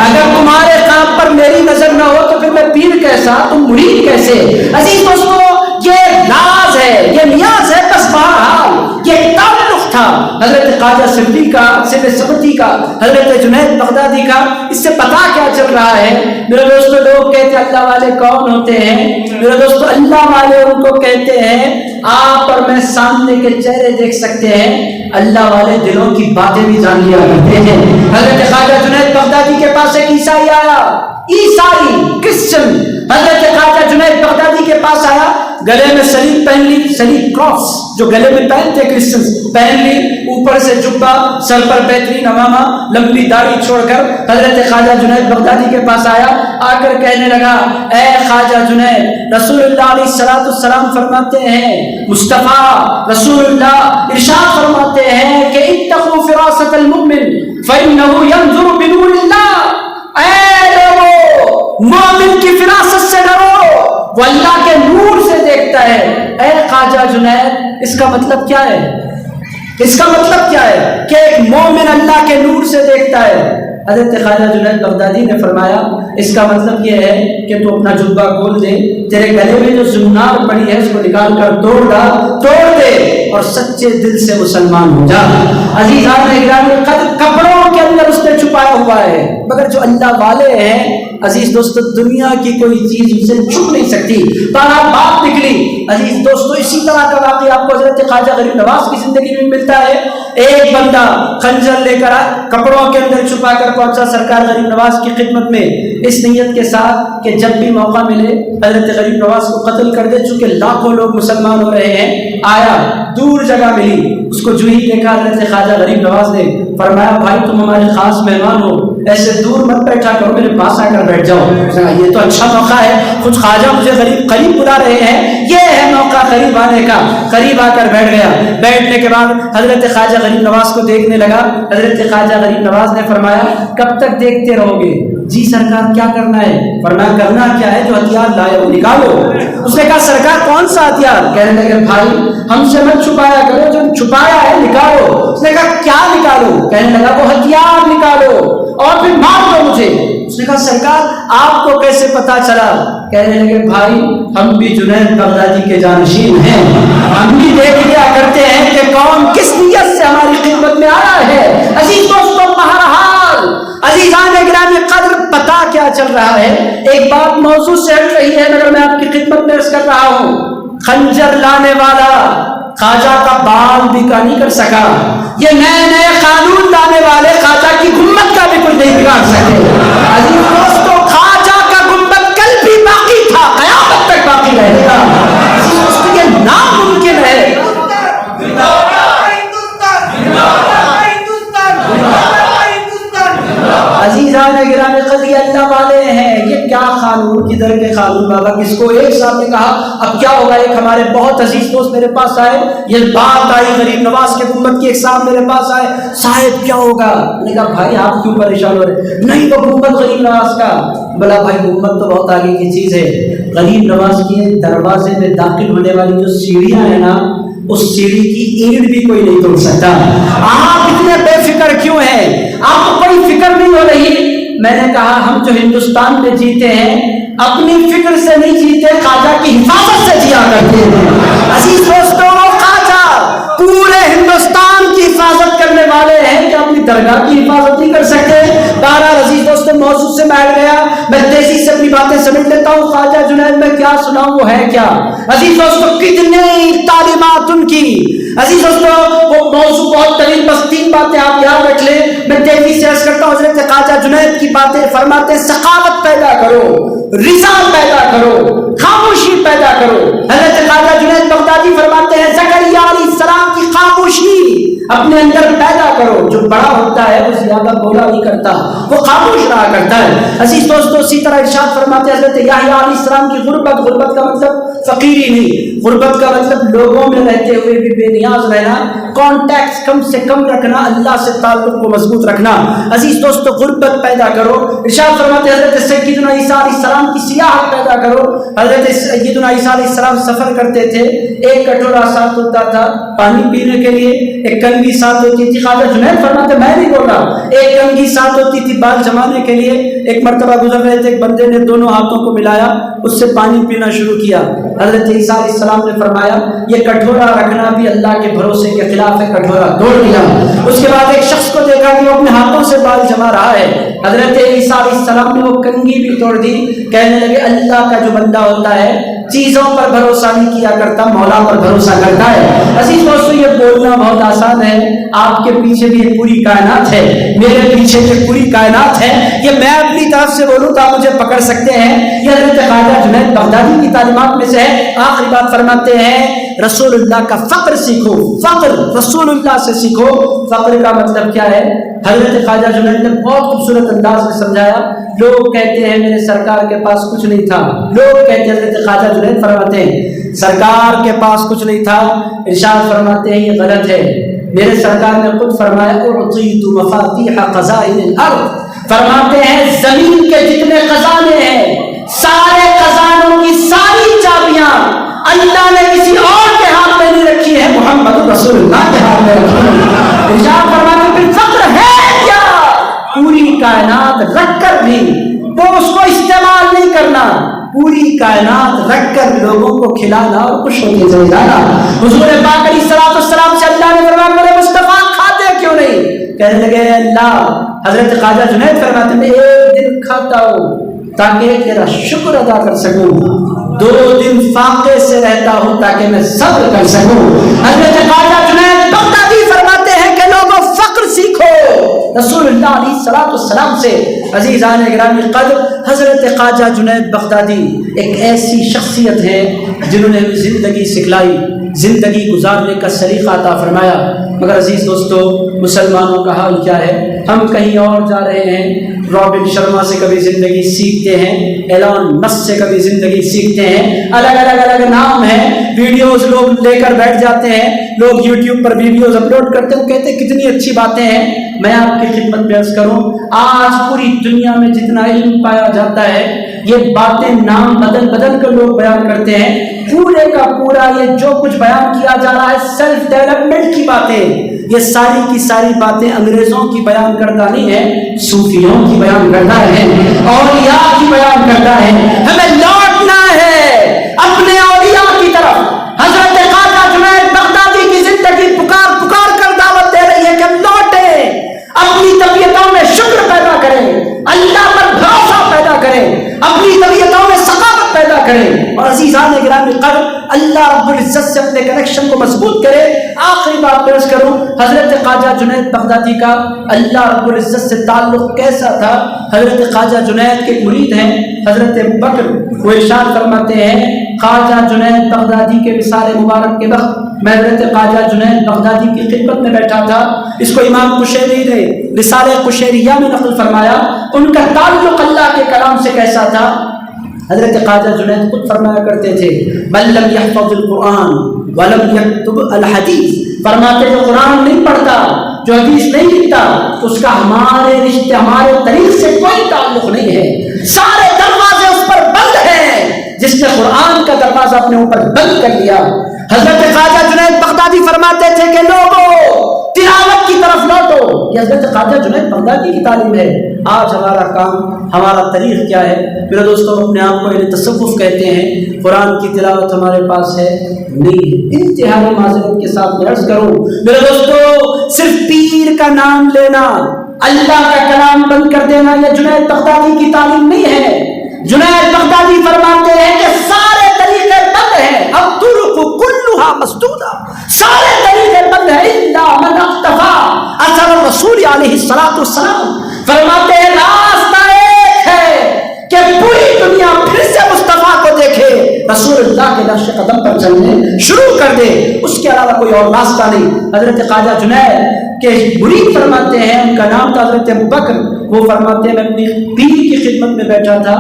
اگر تمہارے کام پر میری نظر نہ ہو تو پھر میں پیر کیسا، تم مرید کیسے؟ عزیز دوستو یہ راز ہے، یہ نیاز ہے، بس بہرحال یہ تعلق تھا حضرت خواجہ سری سختی کا، حضرت جنید بغدادی کا۔ اس سے پتا کیا چل رہا ہے میرے دوستو؟ لوگ کہتے ہیں اللہ والے کون ہوتے ہیں؟ میرے دوستو اللہ والے ان کو کہتے ہیں آپ اور میں سامنے کے چہرے دیکھ سکتے ہیں، اللہ والے دلوں کی باتیں بھی جان لیا کرتے ہیں۔ حضرت خواجہ جنید بغدادی کے پاس ایک عیسائی آیا، عیسائی کرسچن حضرت خواجہ جنید بغدادی کے پاس آیا، گلے میں سلیب پہن لی، سلیب کراس جو گلے میں پہنتے کرسچن پہن لی، اوپر سے جبہ، سر پر بہترین امامہ، لمبی داڑھی چھوڑ کر حضرت خواجہ جنید بغدادی کے پاس آیا، آ کر کہنے لگا اے خواجہ جنید رسول اللہ علیہ السلام فرماتے ہیں، مصطفیٰ رسول اللہ ارشاد فرماتے ہیں کہ اتقوا فراست المؤمن فإنه ينظر بنور اللہ، اے لوگوں مومن کی فراست سے ڈرو، وہ اللہ کے نور سے دیکھتا ہے۔ اے خواجہ جنید اس کا مطلب کیا ہے؟ اس کا مطلب کیا ہے کہ ایک مومن اللہ کے نور سے دیکھتا ہے؟ حضرت خواجہ جنید بغدادی نے فرمایا اس کا مطلب یہ ہے کہ تو اپنا جبہ کھول دے، تیرے گلے میں جو زنار پڑی ہے اس کو نکال کر توڑ دے اور سچے دل سے مسلمان ہو جا۔ عزیزان گرامی قدر کپڑوں کپڑوں کے اندر اس نے چھپایا ہوا ہے، مگر جو اللہ والے ہیں عزیز دوستو دنیا کی کوئی چیز اسے چھپ نہیں سکتی۔ تارا بات نکلی عزیز دوستو، اسی طرح کا واقعہ آپ کو حضرت خواجہ غریب نواز کی زندگی میں ملتا ہے۔ ایک بندہ خنجر لے کر کپڑوں کے اندر چھپا کر پہنچا سرکار غریب نواز کی خدمت میں، اس نیت کے ساتھ کہ جب بھی موقع ملے حضرت غریب نواز کو قتل کر دے، چونکہ لاکھوں لوگ مسلمان ہو رہے ہیں۔ آیا، دور جگہ ملی، اس کو جو ہی دیکھا حضرت خواجہ غریب نواز نے فرمایا بھائی تم ہمارے خاص مہمان ہو، ایسے دور مت بیٹھا کرو، میرے پاس آ کر بیٹھ جاؤ۔ یہ تو اچھا موقع ہے، خود خواجہ مجھے قریب بلا رہے ہیں، یہ ہے موقع قریب آنے کا۔ قریب آ کر بیٹھ گیا۔ بیٹھنے کے بعد حضرت خواجہ غریب نواز کو دیکھنے لگا۔ حضرت خواجہ غریب نواز نے فرمایا کب تک دیکھتے رہو گے؟ جی سرکار کیا کرنا ہے؟ فرمایا کرنا کیا ہے، جو ہتھیار لائے وہ نکالو۔ اس نے کہا سرکار کون سا ہتھیار؟ کہنے لگے بھائی ہم سے مت چھپایا کرو، جو چھپایا ہے نکالو۔ اس نے کہا کیا نکالو؟ کہنے لگا وہ ہتھیار نکالو اور پھر مار دو مجھے۔ اس نے کہا سرکار آپ کو کیسے پتا چلا؟ کہنے لگے بھائی ہم بھی جنید بغدادی کے جانشین ہیں، ہم بھی دیکھ لیا کرتے ہیں کہ کون کس نیت سے ہماری خدمت میں آیا ہے۔ عزیز دوستو بہرحال عزیزان گرامی قدر پتا کیا چل رہا ہے، ایک بات موضوع سے ہٹ رہی ہے مگر میں آپ کی خدمت میں عرض کر رہا ہوں، خنجر لانے والا خواجہ کا بال بھی کا نہیں کر سکا، یہ نئے نئے قانون لانے والے خواجہ کی گنبد کا بھی کچھ نہیں بگاڑ سکے۔ عزیز دوستو خواجہ کا گنبد کل بھی باقی تھا، قیامت تک باقی رہے گا۔ عزیز دوستو یہ ناممکن ہے۔ عزیزان گرامی قدر اللہ والے ہیں، یہ کیا قانون کدھر کے قانون بابا کس کو؟ ایک صاحب نے کہا اب کیا ہوگا، ایک ہمارے بہت عزیز دوست میرے پاس آئے، یہ بات آئی غریب نواز کے گنبد کی، ایک صاحب میرے پاس آئے صاحب کیا ہوگا؟ میں نے کہا بھائی آپ کیوں پریشان ہو رہے؟ نہیں وہ گنبد غریب نواز کا۔ بولا بھائی گنبد تو بہت آگے کی چیز ہے، غریب نواز کے دروازے میں داخل ہونے والی جو سیڑھیاں ہیں نا، اس سیڑھی کی اینٹ بھی کوئی نہیں توڑ سکتا۔ آپ اتنے بے فکر کیوں ہیں؟ آپ کو کوئی فکر نہیں ہو رہی؟ میں نے کہا ہم جو ہندوستان میں جیتے ہیں اپنی فکر سے نہیں جیتے، خواجہ کی حفاظت سے جیا کرتے ہیں۔ عزیز دوستو خواجہ پورے ہندوستان کی حفاظت کرنے والے ہیں کہ اپنی درگاہ کی حفاظت نہیں کر سکتے۔ بہرحال عزیز دوستو موضوع سے بیٹھ گیا، میں تیزی سے اپنی باتیں سمجھ لیتا ہوں۔ خواجہ جنید میں کیا سناؤں وہ ہے کیا؟ عزیز دوستو کتنی تعلیمات ان کی، عزیز دوستو وہ موضوع بہت طویل، بس 3 باتیں آپ یاد رکھ لیں، میں تیزی سے عرض کرتا ہوں۔ حضرت خواجہ جنید کی باتیں فرماتے سخاوت پیدا کرو، رضا پیدا کرو، خاموشی پیدا کرو۔ حضرت خواجہ جنید بغدادی فرماتے ہیں زکریا علیہ السلام کی خاموشی اپنے اندر پیدا کرو، جو بڑا ہوتا ہے وہ زیادہ بولا نہیں کرتا، وہ خاموش رہا کرتا ہے۔ عزیز دوستو اسی طرح ارشاد فرماتے ہیں حضرت یحییٰ علیہ السلام کی غربت، غربت کا مطلب فقیری نہیں، غربت کا مطلب لوگوں میں رہتے ہوئے بھی بے نیاز رہنا، کانٹیکٹ کم سے کم رکھنا، اللہ سے تعلق کو مضبوط رکھنا۔ عزیز دوستو غربت پیدا کرو۔ ارشاد فرماتے ہیں حضرت سیدنا عیسیٰ علیہ السلام کی سیاحت پیدا کرو۔ حضرت سیدنا عیسیٰ علیہ السلام سفر کرتے تھے، ایک کٹورا ساتھ ہوتا تھا پانی پینے کے لیے، ایک کنگھی ساتھ ہوتی تھی۔ خواجہ جنید فرماتے میں نہیں بول رہا، ایک کنگھی ساتھ ہوتی تھی بال جمانے کے لیے۔ ایک مرتبہ گزر رہے تھے، ایک بندے نے دونوں ہاتھوں کو ملایا، اس سے پانی پینا شروع کیا۔ حضرت عیسیٰ علیہ السلام نے فرمایا یہ کٹورا رکھنا بھی اللہ کے بھروسے کے خلاف ہے، کٹورا توڑ دیا۔ اس کے بعد ایک شخص کو دیکھا کہ وہ اپنے ہاتھوں سے بال جما رہا ہے، حضرت عیسیٰ علیہ السلام نے وہ کنگھی بھی توڑ دی۔ کہنے لگے اللہ کا جو بندہ ہوتا ہے چیزوں پر بھروسہ نہیں کیا کرتا، مولا پر بھروسہ کرتا ہے۔ عزیز دوستو یہ بولنا بہت آسان ہے، آپ کے پیچھے بھی ایک پوری کائنات ہے، میرے پیچھے بھی پوری کائنات ہے، یہ میں اپنی طرف سے بولوں تو آپ مجھے پکڑ سکتے ہیں۔ یہ حضرت خواجہ جنید بغدادی کی تعلیمات میں سے ہے۔ آخری بات فرماتے ہیں رسول اللہ کا فقر سیکھو، فقر رسول اللہ سے سیکھو۔ فقر کا مطلب کیا ہے؟ حضرت خواجہ جنید نے بہت خوبصورت انداز میں سمجھایا۔ لوگ کہتے ہیں میرے سرکار کے پاس کچھ نہیں تھا، لوگ کہتے ہیں، حضرت خواجہ جنید فرماتے ہیں سرکار کے پاس کچھ نہیں تھا، ارشاد فرماتے ہیں یہ غلط ہے۔ میرے سرکار نے خود فرمایا اعطیت مفاتیح خزائن الارض، فرماتے ہیں زمین کے جتنے خزانے ہیں سارے خزانوں کی ساری چابیاں اللہ نے کسی اور کے ہاتھ میں نہیں رکھی ہے، محمد رسول اللہ کے ہاتھ میں رکھی ہے۔ ارشاد فرماتے ہیں پھر فقر ہے کیا؟ پوری کائنات رکھ کر بھی تو اس کو استعمال نہیں کرنا، پوری کائنات رکھ کر لوگوں کو کھلانا اور خوش ہو کے چلے جانا۔ حضور پاک علیہ الصلوۃ والسلام سے اللہ نے فرمایا میرے مصطفیٰ کھاتے کیوں نہیں؟ کہنے لگے اللہ، حضرت خواجہ جنید فرماتے ہیں ایک دن کھاتا ہوں تاکہ تیرا شکر ادا کر سکوں، 2 دن فاقے سے رہتا ہوں تاکہ میں صبر کر سکوں۔ حضرت خواجہ جنید بغدادی فرماتے ہیں کہ لوگوں فقر سیکھو رسول اللہ علیہ الصلوۃ والسلام سے۔ عزیزان گرامی قدر، حضرت خواجہ جنید بغدادی ایک ایسی شخصیت ہے جنہوں نے ہمیں زندگی سکھلائی، زندگی گزارنے کا سلیقہ عطا فرمایا۔ مگر عزیز دوستو، مسلمانوں کا حال کیا ہے؟ ہم کہیں اور جا رہے ہیں، رابن شرما سے کبھی زندگی سیکھتے ہیں، ایلان مسک سے کبھی زندگی سیکھتے ہیں، الگ نام ہیں، ویڈیوز لوگ لے کر بیٹھ جاتے ہیں، لوگ یوٹیوب پر ویڈیوز اپلوڈ کرتے ہیں، کہتے ہیں کتنی اچھی باتیں ہیں۔ میں آپ کی خدمت میں عرض کروں، آج پوری دنیا میں جتنا علم پایا جاتا ہے یہ باتیں نام بدل کر لوگ بیان کرتے ہیں، پورے کا پورا یہ جو کچھ بیان کیا جا رہا ہے سیلف ڈیولپمنٹ کی باتیں، یہ ساری کی ساری باتیں انگریزوں کی بیان کردہ نہیں ہے، صوفیوں کی بیان کردہ ہے، اولیاء کی بیان کردہ ہے۔ ہمیں لوٹنا ہے اپنے اولیاء کی طرف۔ حضرت خواجہ جنید بغدادی کی زندگی پکار کر دعوت دے رہی ہے کہ ہم لوٹیں، اپنی طبیعتوں میں شکر پیدا کریں، اللہ پر بھروسہ پیدا کریں، اپنی طبیعتوں میں ثقافت پیدا کریں، اور عزیزان گرامی قدر اللہ رب العزت سے اپنے کنیکشن کو مضبوط کرے۔ آخری بات پیش کروں، حضرت خواجہ جنید بغدادی کا اللہ رب العزت سے تعلق کیسا تھا؟ حضرت خواجہ جنید کے مرید ہیں حضرت بکر، وہ ارشاد فرماتے ہیں خواجہ جنید بغدادی کے وصال مبارک کے وقت میں حضرت خواجہ جنید بغدادی کی خدمت میں بیٹھا تھا۔ اس کو امام قشیری نے رسالہ قشیریہ میں نقل فرمایا۔ ان کا تعلق اللہ کے کلام سے کیسا تھا؟ حضرت خواجہ جنید خود فرمایا کرتے تھے بل لم يحفظ القرآن ولم يكتب الحدیث، فرماتے جو قرآن نہیں پڑھتا، جو حدیث نہیں لکھتا، اس کا ہمارے رشتے، ہمارے طریق سے کوئی تعلق نہیں ہے، سارے دروازے اس پر بند ہیں۔ جس نے قرآن کا دروازہ اپنے اوپر بند کر لیا۔ حضرت خواجہ جنید بغدادی فرماتے تھے کہ لوگوں تلاوت کی طرف لوٹو، یہ حضرت خواجہ جنید بغدادی کی تعلیم ہے۔ آج ہمارا کام، ہمارا طریق کیا ہے؟ میرے دوستوں، اپنے آپ کو اہل تصوف کہتے ہیں، قرآن کی تلاوت ہمارے پاس ہے نہیں ہے۔ انتہائی معذرت کے ساتھ میں عرض کروں میرے دوستوں، صرف پیر کا نام لینا، اللہ کا کلام بند کر دینا، یہ جنید بغدادی کی تعلیم نہیں ہے۔ جنید بغدادی فرماتے ہیں کہ سارے طریقے بند ہیں، اب طرق کلھا مسدودہ، سارے طریقے بند ہیں الا من اقتفا اثر الرسول علیہ الصلوۃ والسلام۔ فرماتے ہیں راستہ ایک ہے کہ پوری دنیا پھر سے مصطفیٰ کو دیکھے، رسول اللہ کے نقش قدم پر چلنے شروع کر دے، اس کے علاوہ کوئی اور راستہ نہیں۔ حضرت خواجہ جنید کے مرید فرماتے ہیں، ان کا نام تھا حضرت ابوبکر، وہ فرماتے ہیں میں اپنی پیر کی خدمت میں بیٹھا تھا،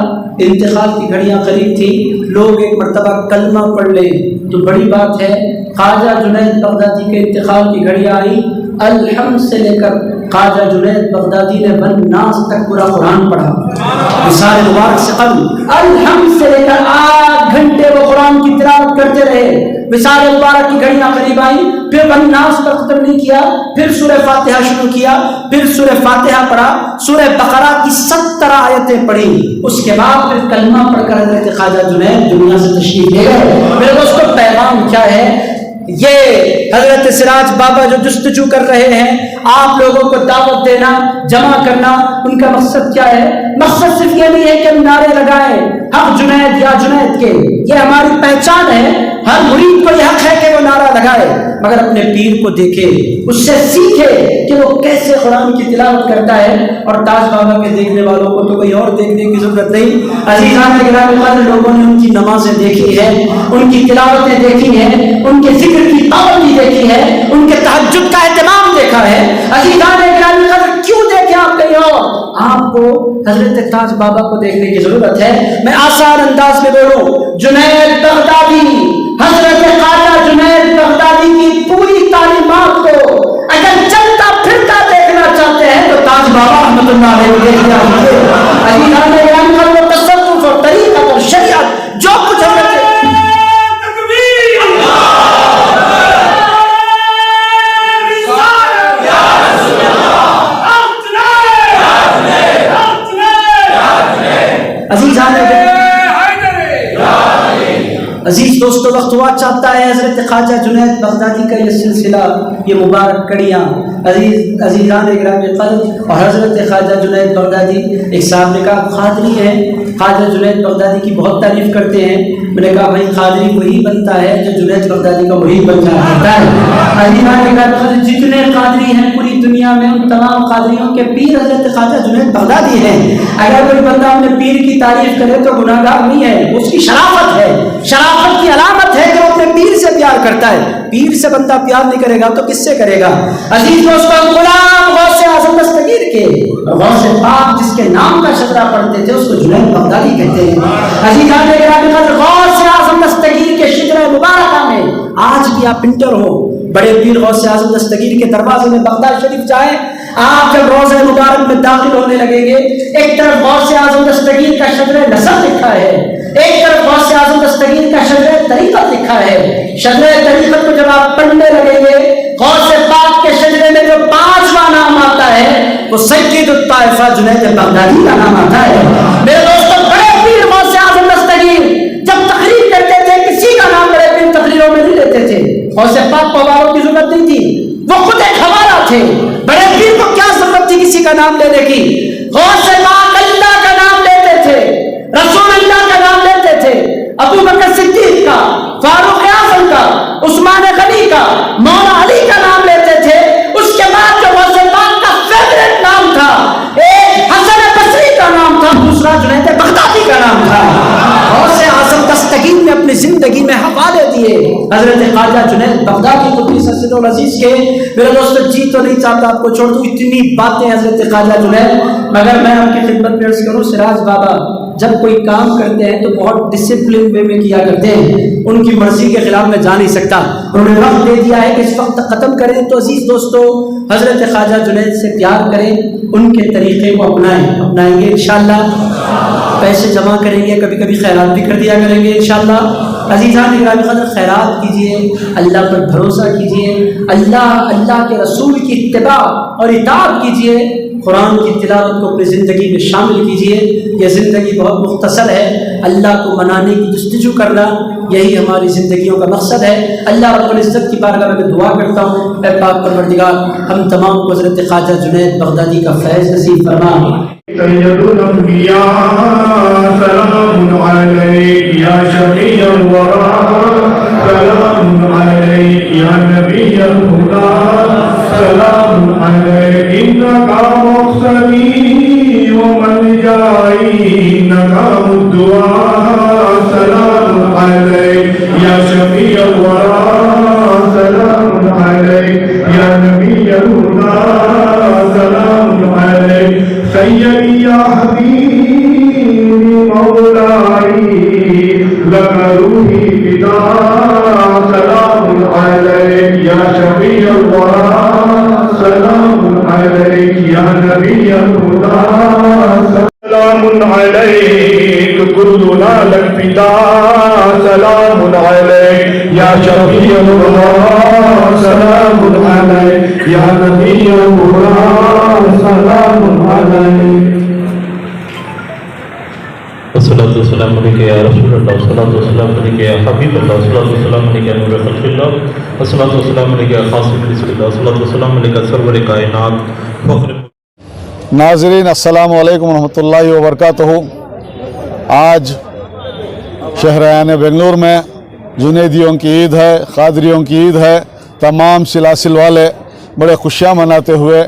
انتقال کی گھڑیاں قریب تھی، لوگ ایک مرتبہ کلمہ پڑھ لیں تو بڑی بات ہے۔ خواجہ جنید بغدادی کے انتقال کی گھڑیاں آئی، الحمد سے لے کر خواجہ جنید بغدادی نے والناس تک پورا قرآن پڑھا، وصال مبارک سے قبل الحمد سے لے کر 8 گھنٹے وہ قرآن کی تلاوت کرتے رہے۔ وصال مبارک کی گھڑیاں قریب آئیں، پھر والناس پر ختم نہیں کیا، پھر سورہ فاتحہ شروع کیا، پھر سورہ فاتحہ پڑھا، سورہ بقرہ کی 17 آیتیں پڑھی، اس کے بعد پھر کلمہ پڑھ کر حضرت خواجہ جنید دنیا سے تشریف لے گئے۔ میرے دوستو، پیغام کیا ہے؟ یہ حضرت سراج بابا جو جستجو کر رہے ہیں، آپ لوگوں کو دعوت دینا، جمع کرنا، ان کا مقصد کیا ہے؟ مقصد صرف یہ نہیں ہے کہ ہم نعرے لگائیں حق جنید یا جنید کے، یہ ہماری پہچان ہے، ہر مرید کو یہ حق ہے کہ وہ نعرہ لگائے، مگر اپنے پیر کو دیکھے، اس سے سیکھے کہ وہ کیسے قرآن کی تلاوت کرتا ہے۔ اور تاج بابا کے دیکھنے والوں کو تو کوئی اور دیکھنے کی ضرورت نہیں، عزیزان گرامی قدر، لوگوں نے ان کی نمازیں دیکھی ہے، ان کی تلاوتیں دیکھی ہیں، ان کے ذکر کی پابندی دیکھی ہے، ان کے تہجد کا اہتمام دیکھا ہے۔ عزیزان گرامی قدر، کیوں دیکھیں آپ کہیں اور؟ آپ کو حضرت تاج بابا کو دیکھنے کی ضرورت ہے۔ میں آسان انداز میں بولوں، جنید بغدادی، حضرت خواجہ جنید بغدادی کی پوری تعلیمات کو اگر چلتا پھرتا دیکھنا چاہتے ہیں تو تاج بابا رحمۃ اللہ علیہ کو دیکھ لیا۔ عزیزان گرامی قدر، وہ تصوف اور طریقت اور شریعت جو کچھ حضرت عزیز عزیز دوستو، وقت ہوا چاہتا ہے حضرت خواجہ جنید بغدادی کا یہ سلسلہ، یہ مبارک کڑیاں عزیزان اکرام قدر، اور حضرت خواجہ جنید بغدادی ایک صاحب نے کہا قادری ہے، خواجہ جنید بغدادی کی بہت تعریف کرتے ہیں. میں نے کہا بھائی قادری وہی بنتا ہے جو جنید بغدادی کا وہی بنتا ہے. عزیزان اکرام قدر، جتنے قادری ہیں پوری دنیا میں ان تمام قادریوں کے پیر حضرت خواجہ جنید بغدادی ہیں. اگر کوئی بندہ اپنے پیر کی تعریف کرے تو گناہ گار نہیں ہے، اس کی شرافت ہے، شرافت کی علامت ہے کہ وہ اپنے پیر سے پیار کرتا ہے. پیر سے بندہ پیار نہیں کرے گا تو کس سے کرے گا؟ عزیز دوستو، غلام غوث اعظم دستگیر کے غوث پاک جس کے نام کا شجرہ پڑھتے تھے اس کو جنید بغدادی کہتے ہیں. عزیزان گرامی قدر، غوث اعظم دستگیر کے شجرہ مبارکہ میں آج بھی آپ انٹر ہو، بڑے پیر غوث اعظم دستگیر کے دروازے میں بغداد شریف جائیں، آپ جب روضہ مبارک میں داخل ہونے لگیں گے، ایک طرف غوث اعظم دستگیر کا شجرہ نسب لکھا ہے، ایک طرف غوث اعظم دستگیر کا شجرہ طریقت لکھا ہے. شجرہ طریقت کو جب آپ پڑھنے لگیں گے، غوث پاک کے شجرے میں جو 5واں نام آتا ہے وہ سید الطائفہ جنید بغدادی کا نام آتا ہے. میرے دوستو، بڑے پیر غوث اعظم دستگیر جب تقریر کرتے تھے کسی کا نام بڑے پیر تقریروں میں نہیں لیتے تھے. غوث پاک کو حوالوں کی ضرورت نہیں تھی، وہ خود ایک حوالہ تھے. بڑے پیر کو کیا ضرورت تھی کسی کا نام لینے کی؟ غوث پاک اللہ کا نام لیتے تھے، رسول اللہ کا نام لیتے تھے، ابو بکر صدیق کا، فاروق اعظم کا، عثمان غنی کا، مولا علی کا نام لیتے تھے. اس کے بعد جو غوث پاک کا فیوریٹ نام تھا، ایک حسن بصری کا نام تھا، دوسرا جنید بغدادی کا نام تھا. غوث اعظم دستگیر نے اپنی زندگی میں حوالے دیے حضرت خواجہ جنید بغدادی قدس سرور العزیز کے. میرے دوستو، جی تو نہیں چاہتا آپ کو چھوڑ دوں، اتنی باتیں حضرت خواجہ جنید، مگر میں آپ کی خدمت میں عرض کروں، سراج بابا جب کوئی کام کرتے ہیں تو بہت ڈسپلن وے میں کیا کرتے ہیں، ان کی مرضی کے خلاف میں جا نہیں سکتا. انہوں نے وقت دے دیا ہے کہ اس وقت ختم کریں. تو عزیز دوستو، حضرت خواجہ جنید سے پیار کریں، ان کے طریقے کو اپنائیں گے انشاءاللہ. پیسے جمع کریں گے، کبھی کبھی خیرات بھی کر دیا کریں گے انشاءاللہ. عزیزان گرامی قدر، خیرات کیجئے، اللہ پر بھروسہ کیجئے، اللہ کے رسول کی اتباع اور اطاعت کیجئے، قرآن کی تلاوت کو اپنی زندگی میں شامل کیجئے. یہ زندگی بہت مختصر ہے، اللہ کو منانے کی جستجو کرنا یہی ہماری زندگیوں کا مقصد ہے. اللہ رب العزت کی بارگاہ میں دعا کرتا ہوں، اے پاک پروردگار، ہم تمام کو حضرت خواجہ جنید بغدادی کا فیض نصیب فرما. سید الانبیاء سلام علیک یا شفیع الورا، سلام علیک یا نبی الہدا، سلام علیک انکا مقصدی وملجائی انکا الدعا، سلام علیک یا شفیع الورا، سلام علیک یا نبی الہدا، سلام علیک سیدی یا حبیبی مولائی لک روحی فدا، سلام علیک یا شفیع الورا، سلام علیک یا نبی الہدا، سلام علیک کلنا لک فدا، سلام علیک یا شفیع الورا، سلام علیک یا نبی الہدا، سلام علیک. الصلاۃ والسلام علیک یا رسول اللہ، الصلاۃ والسلام علیک یا حبیب اللہ، الصلاۃ والسلام علیک یا نور خلق اللہ، الصلاۃ والسلام علیک یا قاسم رسول اللہ، الصلاۃ والسلام علیک سرور کائنات فخر. ناظرین السلام علیکم ورحمۃ اللہ وبرکاتہ. آج شہریان بنگلور میں جنیدیوں کی عید ہے، قادریوں کی عید ہے. تمام سلاسل والے بڑے خوشیاں مناتے ہوئے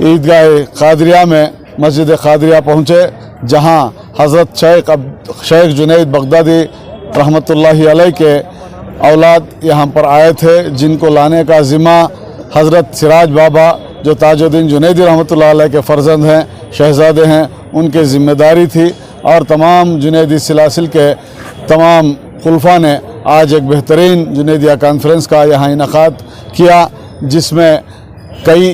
عیدگاہ قادریہ میں مسجد قادریہ پہنچے، جہاں حضرت شیخ جنید بغدادی رحمۃ اللہ علیہ کے اولاد یہاں پر آئے تھے، جن کو لانے کا ذمہ حضرت سراج بابا جو تاج الدین جنیدی رحمۃ اللہ علیہ کے فرزند ہیں، شہزادے ہیں، ان کے ذمہ داری تھی. اور تمام جنیدی سلاسل کے تمام خلفاء نے آج ایک بہترین جنیدیہ کانفرنس کا یہاں انعقاد کیا، جس میں کئی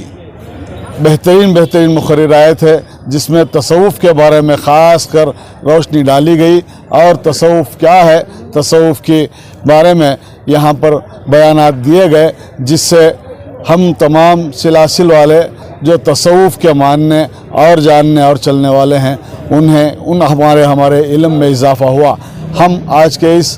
بہترین مقرر آئے تھے، جس میں تصوف کے بارے میں خاص کر روشنی ڈالی گئی اور تصوف کیا ہے، تصوف کے بارے میں یہاں پر بیانات دیے گئے، جس سے ہم تمام سلاسل والے جو تصوف کے ماننے اور جاننے اور چلنے والے ہیں ہمارے علم میں اضافہ ہوا. ہم آج کے اس